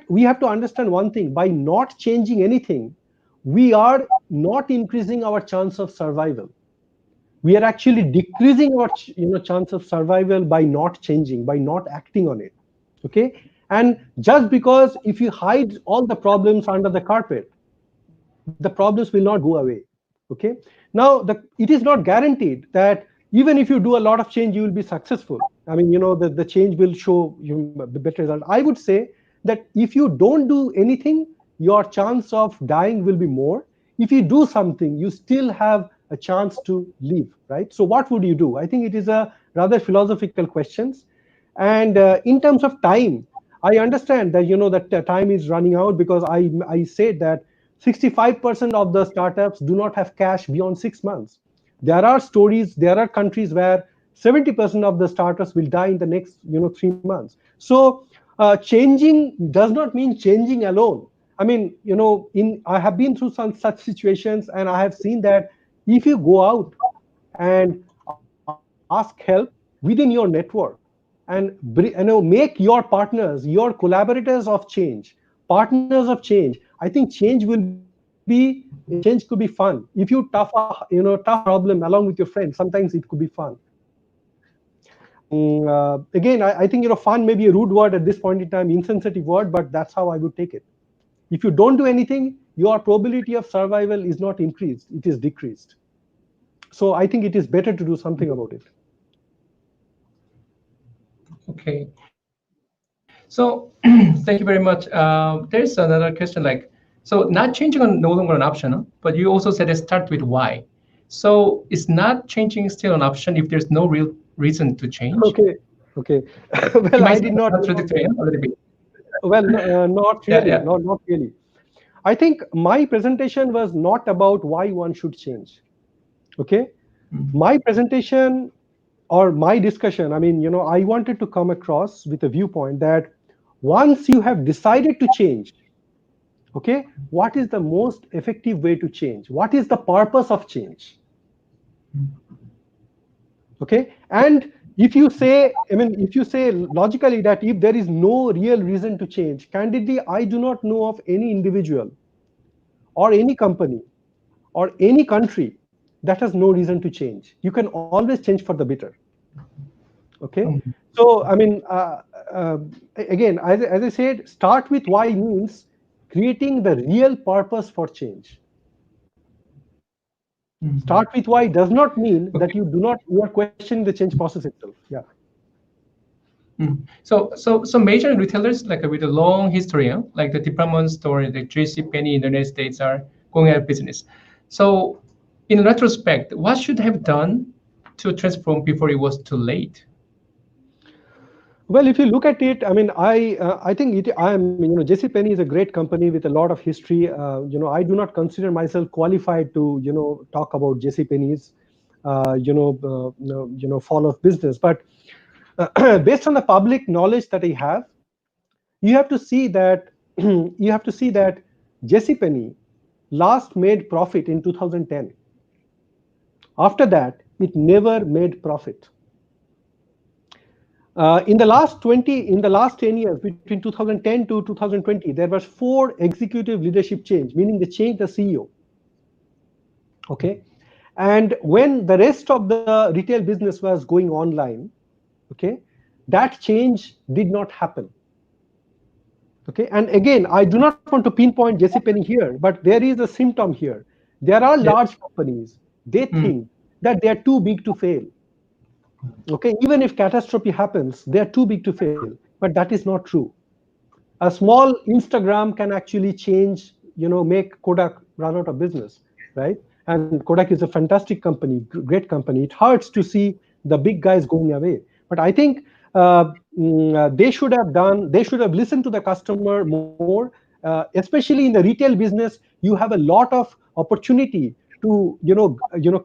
we have to understand one thing: by not changing anything, we are not increasing our chance of survival. We are actually decreasing our chance of survival by not changing, by not acting on it. Okay, and just because if you hide all the problems under the carpet, the problems will not go away. Okay, now it is not guaranteed that even if you do a lot of change, you will be successful. I mean, the change will show you the better result. I would say that if you don't do anything, your chance of dying will be more. If you do something, you still have a chance to live, right? So what would you do? I think it is a rather philosophical questions. And in terms of time, I understand that that time is running out, because I said that 65% of the startups do not have cash beyond 6 months. There are stories, there are countries where 70% of the startups will die in the next 3 months. So changing does not mean changing alone. I mean, I have been through some such situations, and I have seen that if you go out and ask help within your network, and make your partners, your collaborators of change, partners of change, I think change could be fun. If you tough problem along with your friends, sometimes it could be fun. Again, I think fun may be a rude word at this point in time, insensitive word, but that's how I would take it. If you don't do anything, your probability of survival is not increased, it is decreased. So I think it is better to do something about it. Okay. So thank you very much. There's another question like, so not changing is no longer an option, but you also said start with why. So is not changing still an option if there's no real reason to change? Okay. Well, I did not. Well, not really. Yeah. Not really. I think my presentation was not about why one should change. Okay, my presentation or my discussion, I mean, I wanted to come across with a viewpoint that once you have decided to change, okay, what is the most effective way to change? What is the purpose of change? Okay, and if you say logically that if there is no real reason to change, candidly, I do not know of any individual or any company or any country that has no reason to change. You can always change for the better. Okay, so I mean, again, as I said, start with why means creating the real purpose for change. Start with why does not mean that you are questioning the change process itself. Yeah. So major retailers like with a long history, like the department store, the JCPenney in the United States are going out of business. So in retrospect, what should have done to transform before it was too late? Well, if you look at it, I mean, I think JCPenney is a great company with a lot of history. I do not consider myself qualified to talk about JCPenney's fall of business, but based on the public knowledge that I have, you have to see that JCPenney last made profit in 2010. After that, it never made profit. In the last 10 years, between 2010 to 2020, there was 4 executive leadership change, meaning they changed the CEO. Okay, and when the rest of the retail business was going online, okay, that change did not happen. Okay, and again, I do not want to pinpoint JCPenney here, but there is a symptom here. There are large companies, they think that they are too big to fail. Okay, even if catastrophe happens, they are too big to fail, but that is not true. A small Instagram can actually change, make Kodak run out of business, right? And Kodak is a fantastic company, great company. It hurts to see the big guys going away. But I think they should have listened to the customer more, especially in the retail business. You have a lot of opportunity to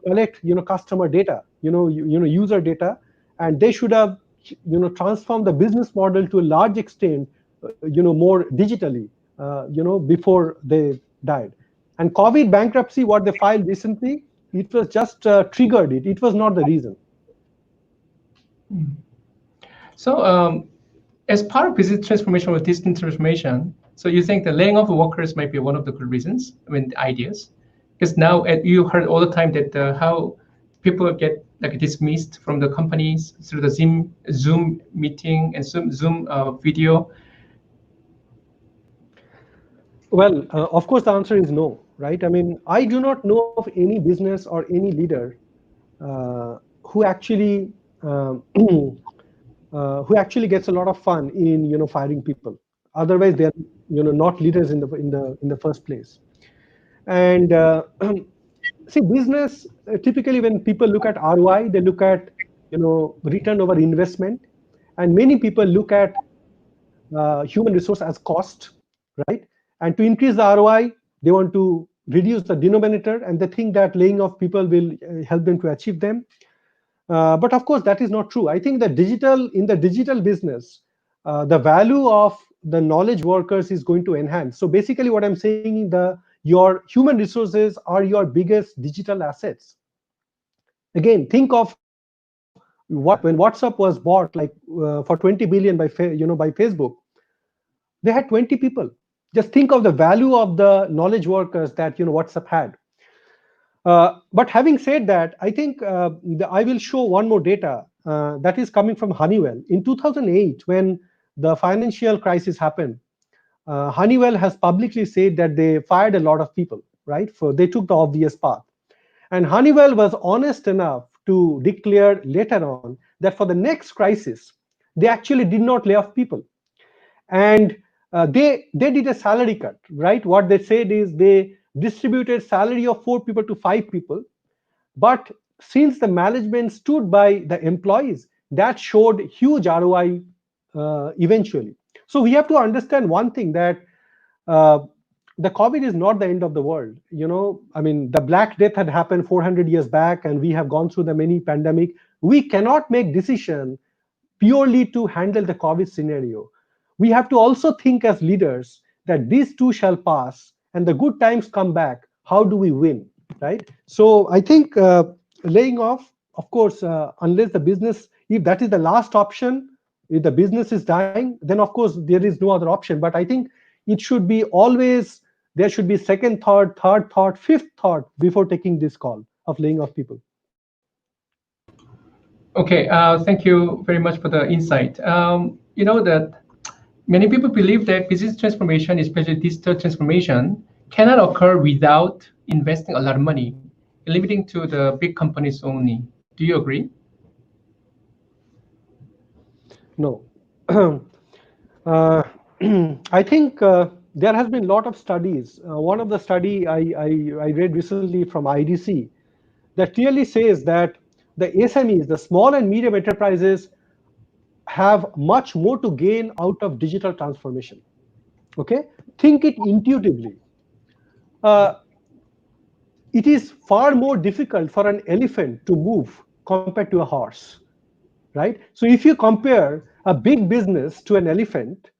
collect customer data, user data, and they should have transformed the business model to a large extent, more digitally, before they died. And COVID bankruptcy, what they filed recently, it was just triggered it. It was not the reason. So as part of business transformation or digital transformation, so you think the laying off of workers might be one of the good reasons, the ideas? Because now you heard all the time that how people get like dismissed from the companies through the Zoom meeting and Zoom video. Well, of course, the answer is no, right? I mean, I do not know of any business or any leader who actually gets a lot of fun in firing people. Otherwise, they are not leaders in the first place. And see, business typically when people look at ROI, they look at return over investment, and many people look at human resource as cost, right? And to increase the ROI, they want to reduce the denominator, and they think that laying off people will help them to achieve them. But of course, that is not true. I think in the digital business, the value of the knowledge workers is going to enhance. So basically, what I'm saying, your human resources are your biggest digital assets. Again, think of when WhatsApp was bought, like for 20 billion by Facebook, they had 20 people. Just think of the value of the knowledge workers that WhatsApp had. But having said that, I think I will show one more data that is coming from Honeywell. In 2008, when the financial crisis happened, Honeywell has publicly said that they fired a lot of people, right? They took the obvious path. And Honeywell was honest enough to declare later on that for the next crisis, they actually did not lay off people. And they did a salary cut, right? What they said is they distributed salary of 4 people to 5 people. But since the management stood by the employees, that showed huge ROI eventually. So we have to understand one thing, that the COVID is not the end of the world. I mean, the Black Death had happened 400 years back, and we have gone through the many pandemic. We cannot make decision purely to handle the COVID scenario. We have to also think as leaders that these too shall pass, and the good times come back. How do we win, right? So I think laying off, of course, unless the business, if that is the last option, if the business is dying, then of course there is no other option. But I think it should be always, there should be second thought, third thought, fifth thought before taking this call of laying off people. Okay, thank you very much for the insight. That many people believe that business transformation, especially digital transformation, cannot occur without investing a lot of money. limiting to the big companies only. Do you agree? No. uh, I think there has been a lot of studies. One of the study I read recently from IDC that clearly says that the SMEs, the small and medium enterprises, have much more to gain out of digital transformation. Okay, think it intuitively. Uh, it is far more difficult for an elephant to move compared to a horse, right? So if you compare a big business to an elephant,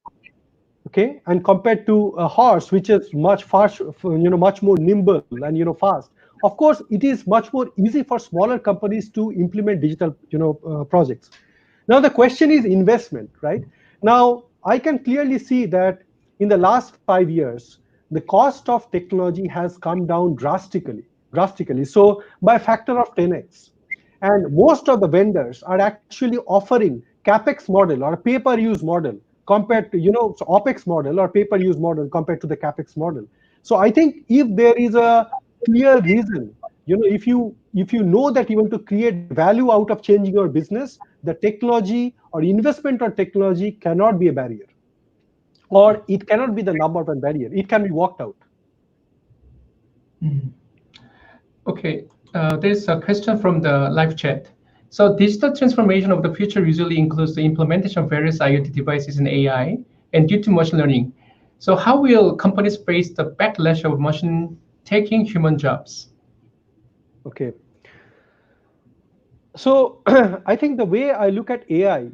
okay, and compared to a horse, which is much fast, much more nimble and fast, of course it is much more easy for smaller companies to implement digital projects. Now the question is investment, right? Now I can clearly see that in the last 5 years the cost of technology has come down drastically, so by a factor of 10x. And most of the vendors are actually offering capex model or a pay-per-use model compared to so opex model or pay-per-use model compared to the capex model. So I think if there is a clear reason, if you know that you want to create value out of changing your business, the technology or investment on technology cannot be a barrier, or it cannot be the number one barrier. It can be worked out. Okay, there's a question from the live chat. So digital transformation of the future usually includes the implementation of various IoT devices and AI, and due to machine learning. So how will companies face the backlash of machine taking human jobs? Okay. So I think the way I look at AI,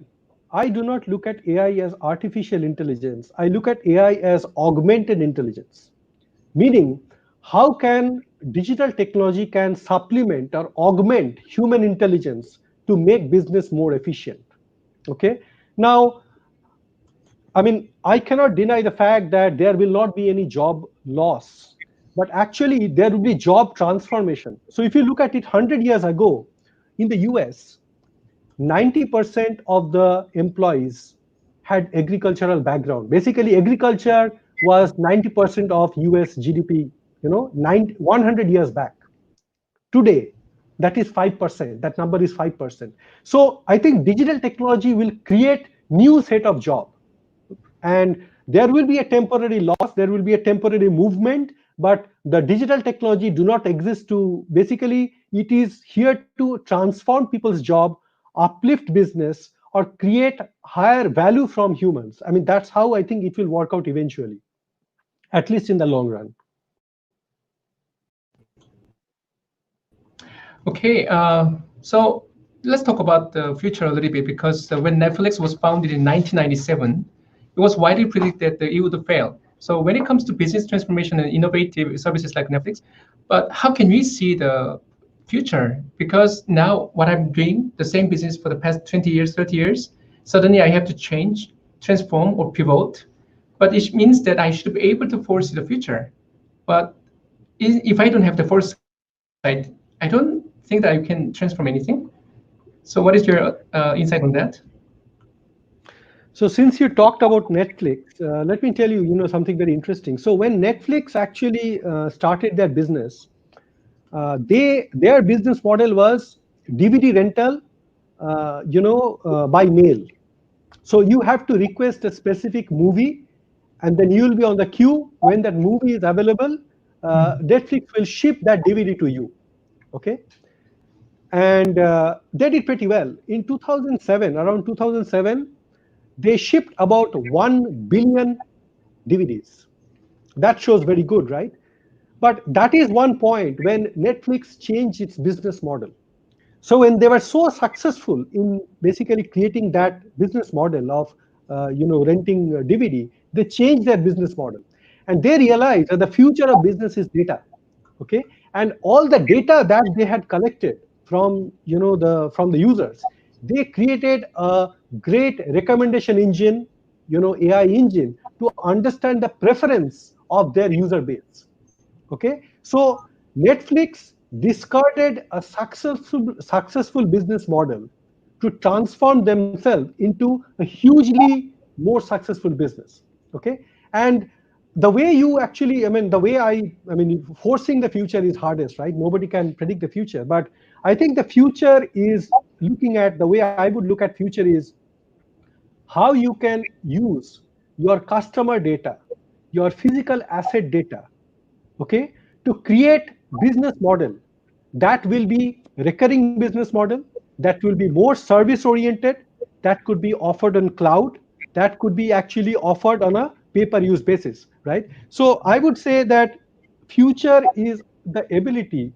I do not look at AI as artificial intelligence. I look at AI as augmented intelligence, meaning how can digital technology can supplement or augment human intelligence to make business more efficient. Okay. Now, I mean, I cannot deny the fact that there will not be any job loss, but actually there will be job transformation. So if you look at it 100 years ago, in the US, 90% of the employees had agricultural background. Basically, agriculture was 90% of US GDP, 100 years back. Today, that is 5%. That number is 5%. So I think digital technology will create new set of job. And there will be a temporary loss, there will be a temporary movement, but the digital technology do not exist to, basically, it is here to transform people's job, uplift business, or create higher value from humans. I mean, that's how I think it will work out eventually, at least in the long run. Okay, so let's talk about the future a little bit, because when Netflix was founded in 1997, it was widely predicted that it would fail. So when it comes to business transformation and innovative services like Netflix, but how can we see the future? Because now what I'm doing, the same business for the past 20 years, 30 years, suddenly I have to change, transform, or pivot. But it means that I should be able to foresee the future. But if I don't have the foresight, I don't think that I can transform anything. So what is your insight on that? So since you talked about Netflix, let me tell you, something very interesting. So when Netflix actually started their business, their business model was DVD rental, by mail. So you have to request a specific movie, and then you will be on the queue. When that movie is available, Netflix will ship that DVD to you. Okay. And they did pretty well. In 2007, around 2007, they shipped about 1 billion DVDs. That shows very good, right? But that is one point when Netflix changed its business model. So when they were so successful in basically creating that business model of renting DVD, they changed their business model, and they realized that the future of business is data. Okay, and all the data that they had collected from from the users, they created a great recommendation engine, AI engine, to understand the preference of their user base. Okay, so Netflix discarded a successful business model to transform themselves into a hugely more successful business. Okay, and the way you actually, the way forcing the future is hardest, right? Nobody can predict the future, but I think the future is looking at, the way I would look at future is how you can use your customer data, your physical asset data, okay, to create business model that will be recurring business model, that will be more service oriented, that could be offered on cloud, that could be actually offered on a pay-per-use basis, right? So I would say that future is the ability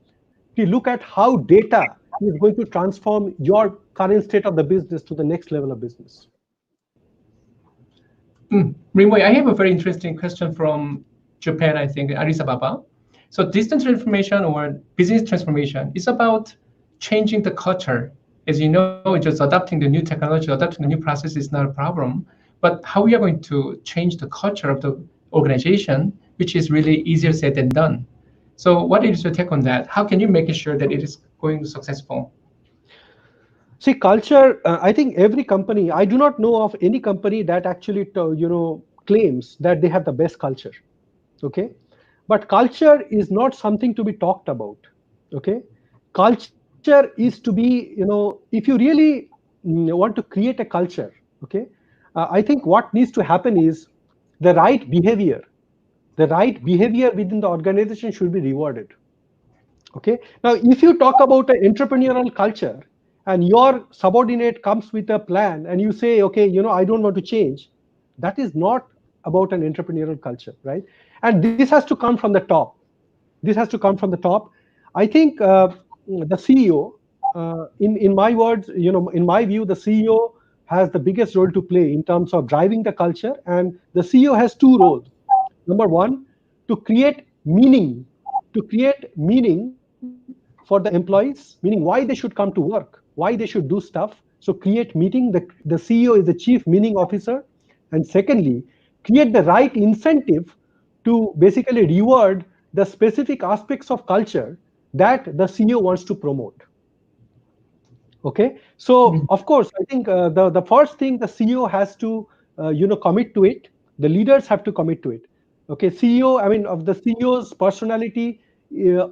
to look at how data is going to transform your current state of the business to the next level of business. Mrinmoy, I have a very interesting question from Japan, I think, Addis Ababa. So digital transformation or business transformation is about changing the culture. As you know, just adopting the new technology, adopting the new process is not a problem. But how we are going to change the culture of the organization, which is really easier said than done. So what is your take on that? How can you make sure that it is going successful? See, culture, I think every company, I do not know of any company that actually, claims that they have the best culture, okay? But culture is not something to be talked about, okay? Culture is to be, if you really want to create a culture, okay? I think what needs to happen is the right behavior. The right behavior within the organization should be rewarded, okay? Now, if you talk about an entrepreneurial culture, and your subordinate comes with a plan and you say, okay, I don't want to change, that is not about an entrepreneurial culture, right? And this has to come from the top. This has to come from the top. I think the CEO, in my words, in my view, the CEO has the biggest role to play in terms of driving the culture. And the CEO has two roles. Number one, to create meaning, for the employees, meaning why they should come to work, why they should do stuff. So create meaning. The CEO is the chief meaning officer. And secondly, create the right incentive to basically reward the specific aspects of culture that the CEO wants to promote. Okay, so of course, I think the first thing, the CEO has to commit to it. The leaders have to commit to it. Okay, CEO, of the CEO's personality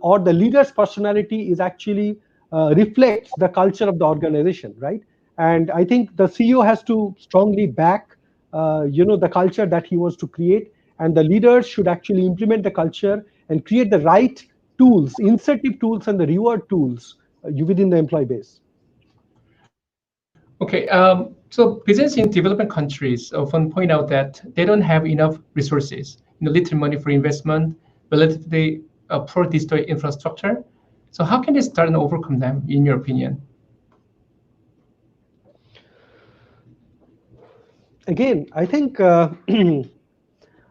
or the leader's personality is actually reflects the culture of the organization, right? And I think the CEO has to strongly back the culture that he wants to create, and the leaders should actually implement the culture and create the right tools, incentive tools, and the reward tools within the employee base. Okay, so business in developing countries often point out that they don't have enough resources, little money for investment, relatively poor digital infrastructure. So how can they start and overcome them, in your opinion? Again, I think the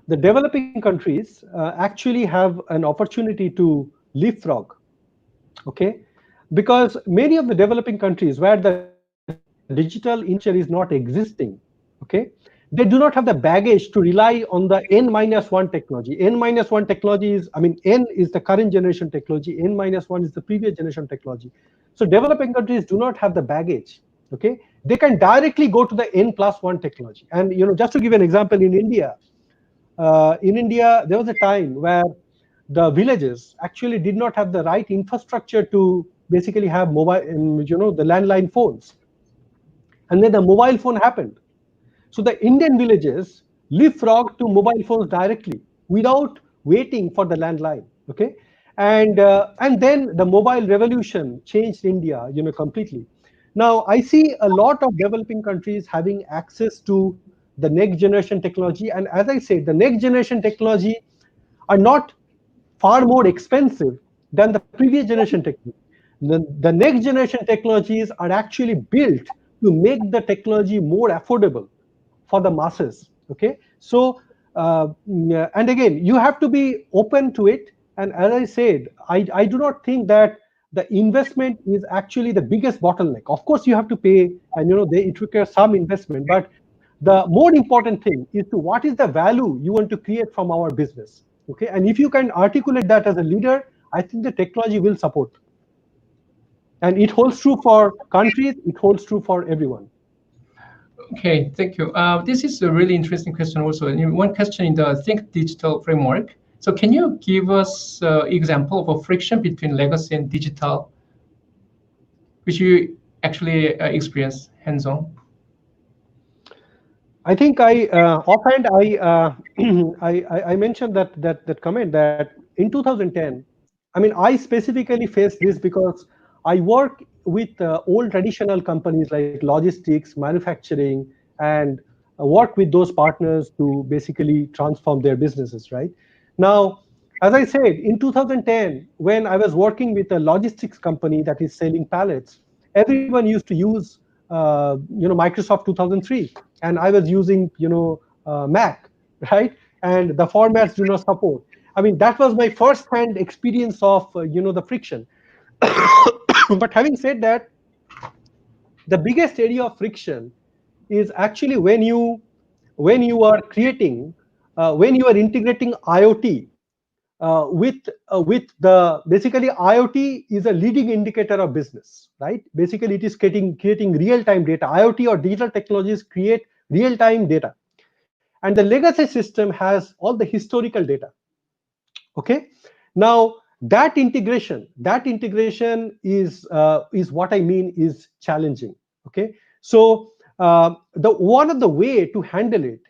developing countries actually have an opportunity to leapfrog, okay? Because many of the developing countries where the digital infrastructure is not existing, okay, they do not have the baggage to rely on the N-1 technology. N-1 technology is, N is the current generation technology, N-1 is the previous generation technology. So developing countries do not have the baggage, okay? They can directly go to the N+1 technology. And just to give an example, in India, there was a time where the villages actually did not have the right infrastructure to basically have mobile, the landline phones. And then the mobile phone happened. So the Indian villages leapfrogged to mobile phones directly without waiting for the landline. Okay, and then the mobile revolution changed India, completely. Now I see a lot of developing countries having access to the next generation technology, and as I said, the next generation technology are not far more expensive than the previous generation technology. The next generation technologies are actually built to make the technology more affordable for the masses. Okay, so and again, you have to be open to it. And as I said, I do not think that the investment is actually the biggest bottleneck. Of course, you have to pay, and it requires some investment. But the more important thing is to what is the value you want to create from our business. Okay, and if you can articulate that as a leader, I think the technology will support. And it holds true for countries. It holds true for everyone. Okay, thank you. This is a really interesting question also. And one question in the Think Digital framework. So can you give us example of a friction between legacy and digital, which you actually experience hands-on? I think I offhand I mentioned that comment that in 2010, I mean, I specifically faced this because I work with old traditional companies like logistics, manufacturing, and work with those partners to basically transform their businesses, right? Now, as I said, in 2010, when I was working with a logistics company that is selling pallets, everyone used to use Microsoft 2003, and I was using Mac, right? And the formats do not support. I mean, that was my first-hand experience of the friction. But having said that, the biggest area of friction is actually when you are creating when you are integrating IoT with the basically IoT is a leading indicator of business, right? Basically, it is creating real-time data. IoT or digital technologies create real-time data, and the legacy system has all the historical data. Okay, now that integration is what I mean is challenging. Okay, so the one of the way to handle it,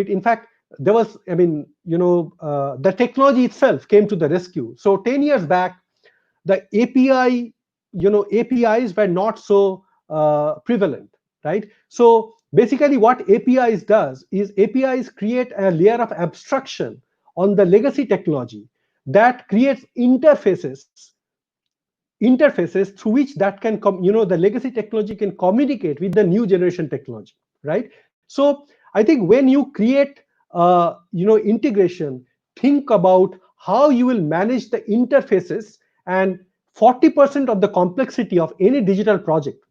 in fact, there was, I mean, the technology itself came to the rescue. So 10 years back, the APIs were not so prevalent, right? So basically what APIs does is APIs create a layer of abstraction on the legacy technology that creates interfaces through which that can the legacy technology can communicate with the new generation technology, right? So I think when you create integration, think about how you will manage the interfaces. And 40% of the complexity of any digital project,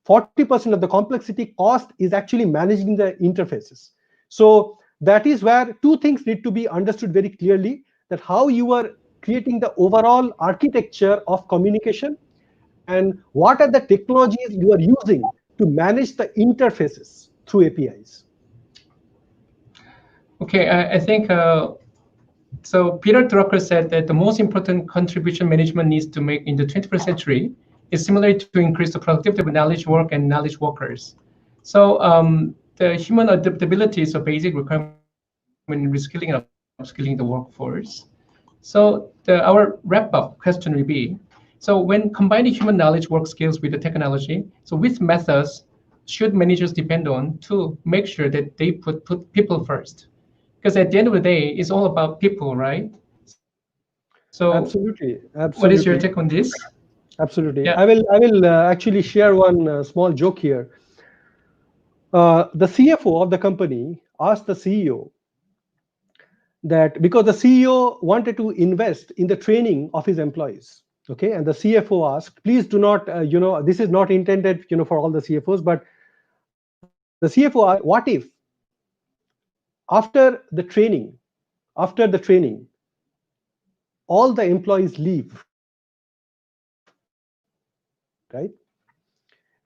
40% of the complexity cost is actually managing the interfaces. So that is where two things need to be understood very clearly, that how you are creating the overall architecture of communication, and what are the technologies you are using to manage the interfaces through APIs. Okay, I think so. Peter Drucker said that the most important contribution management needs to make in the 21st century is similarly to increase the productivity of knowledge work and knowledge workers. So the human adaptability is a basic requirement in reskilling and upskilling the workforce. So our wrap-up question will be, so when combining human knowledge work skills with the technology, so which methods should managers depend on to make sure that they put people first? Because at the end of the day, it's all about people, right? So Absolutely, what is your take on this? absolutely. Yeah. I will actually share one small joke here. The CFO of the company asked the CEO that, because the CEO wanted to invest in the training of his employees. Okay, and the CFO asked, please do not, this is not intended, for all the CFOs, but the CFO asked, what if after the training, all the employees leave, right?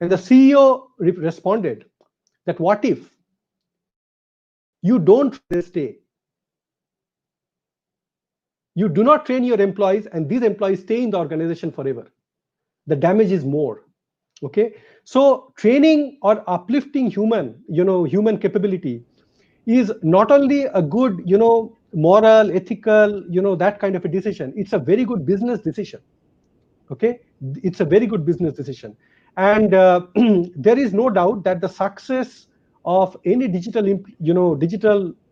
And the CEO responded that, what if you don't stay? You do not train your employees, and these employees stay in the organization forever. The damage is more. Okay, so training or uplifting human capability is not only a good, moral, ethical, that kind of a decision. It's a very good business decision. Okay, it's a very good business decision, and there is no doubt that the success of any digital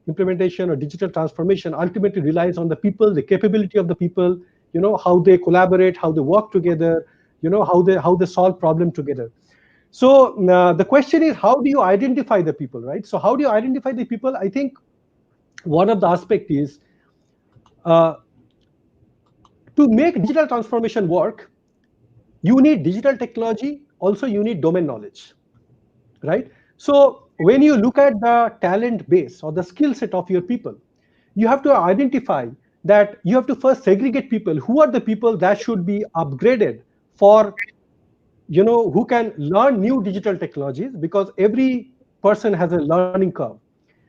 implementation or digital transformation ultimately relies on the people, the capability of the people, how they collaborate, how they work together, how they solve problem together. So the question is, how do you identify the people, right? So how do you identify the people? I think one of the aspect is to make digital transformation work, you need digital technology, also you need domain knowledge, right? So when you look at the talent base or the skill set of your people, you have to identify that you have to first segregate people. Who are the people that should be upgraded for who can learn new digital technologies, because every person has a learning curve.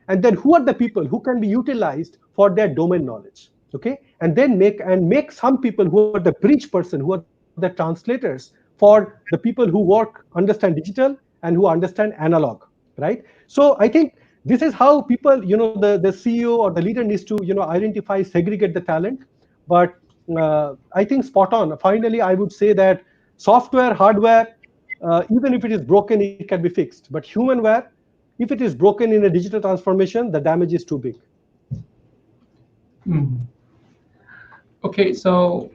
And then who are the people who can be utilized for their domain knowledge, okay? And then make some people who are the bridge person, who are the translators for the people who understand digital and who understand analog, right? So I think this is how people, the CEO or the leader needs to, identify, segregate the talent. But I think spot on. Finally, I would say that software, hardware, even if it is broken, it can be fixed. But humanware, if it is broken in a digital transformation, the damage is too big. Okay, so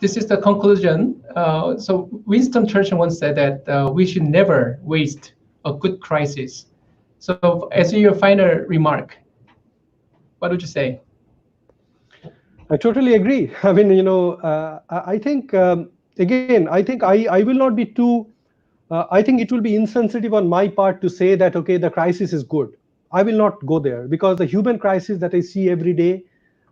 this is the conclusion. So Winston Churchill once said that we should never waste a good crisis. So as your final remark, what would you say? I totally agree. I mean, I think, again, I think I will not be too, I think it will be insensitive on my part to say that, okay, the crisis is good. I will not go there, because the human crisis that I see every day,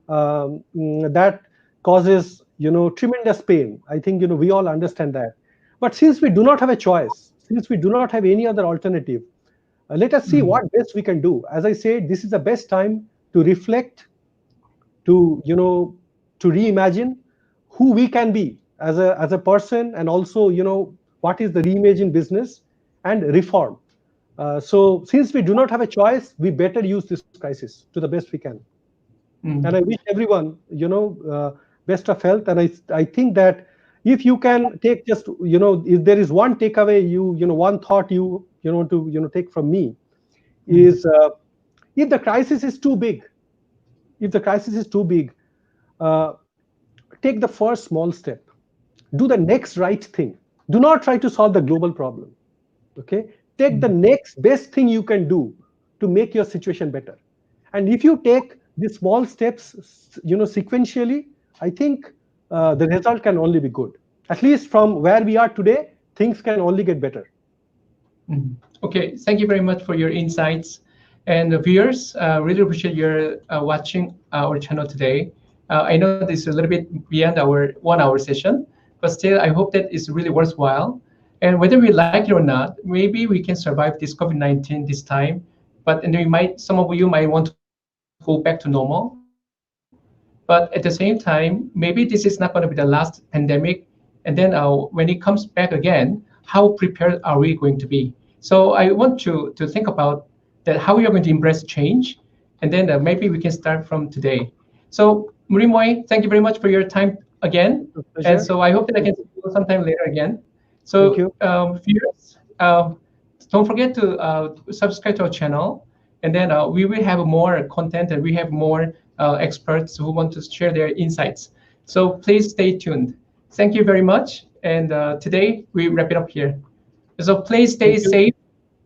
that causes, tremendous pain. I think, we all understand that. But since we do not have a choice, since we do not have any other alternative, let us see what best we can do. As I said, this is the best time to reflect, to to reimagine who we can be as a person, and also what is the reimagine business, and reform. So since we do not have a choice, we better use this crisis to the best we can. And I wish everyone best of health. And I think that if you can take just if there is one takeaway, one thought you want to take from me is, if the crisis is too big, take the first small step. Do the next right thing. Do not try to solve the global problem. Okay? Take the next best thing you can do to make your situation better. And if you take these small steps, sequentially, I think the result can only be good. At least from where we are today, things can only get better. Okay, thank you very much for your insights. And viewers, really appreciate your watching our channel today. I know this is a little bit beyond our 1 hour session, but still I hope that it's really worthwhile. And whether we like it or not, maybe we can survive this COVID-19 this time, but and some of you might want to go back to normal. But at the same time, maybe this is not going to be the last pandemic. And then when it comes back again, how prepared are we going to be? So I want you to think about that, how we are going to embrace change. And then maybe we can start from today. So Mrinmoy, thank you very much for your time again. And so I hope that I can see you sometime later again. So viewers, don't forget to subscribe to our channel. And then we will have more content, and we have more experts who want to share their insights. So please stay tuned. Thank you very much. And today we wrap it up here. So please stay safe.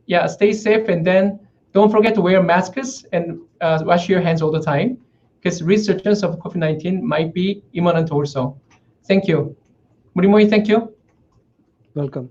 Yeah, stay safe. And then don't forget to wear masks and wash your hands all the time, because resurgence of COVID-19 might be imminent also. Thank you. Mrinmoy, thank you. Welcome.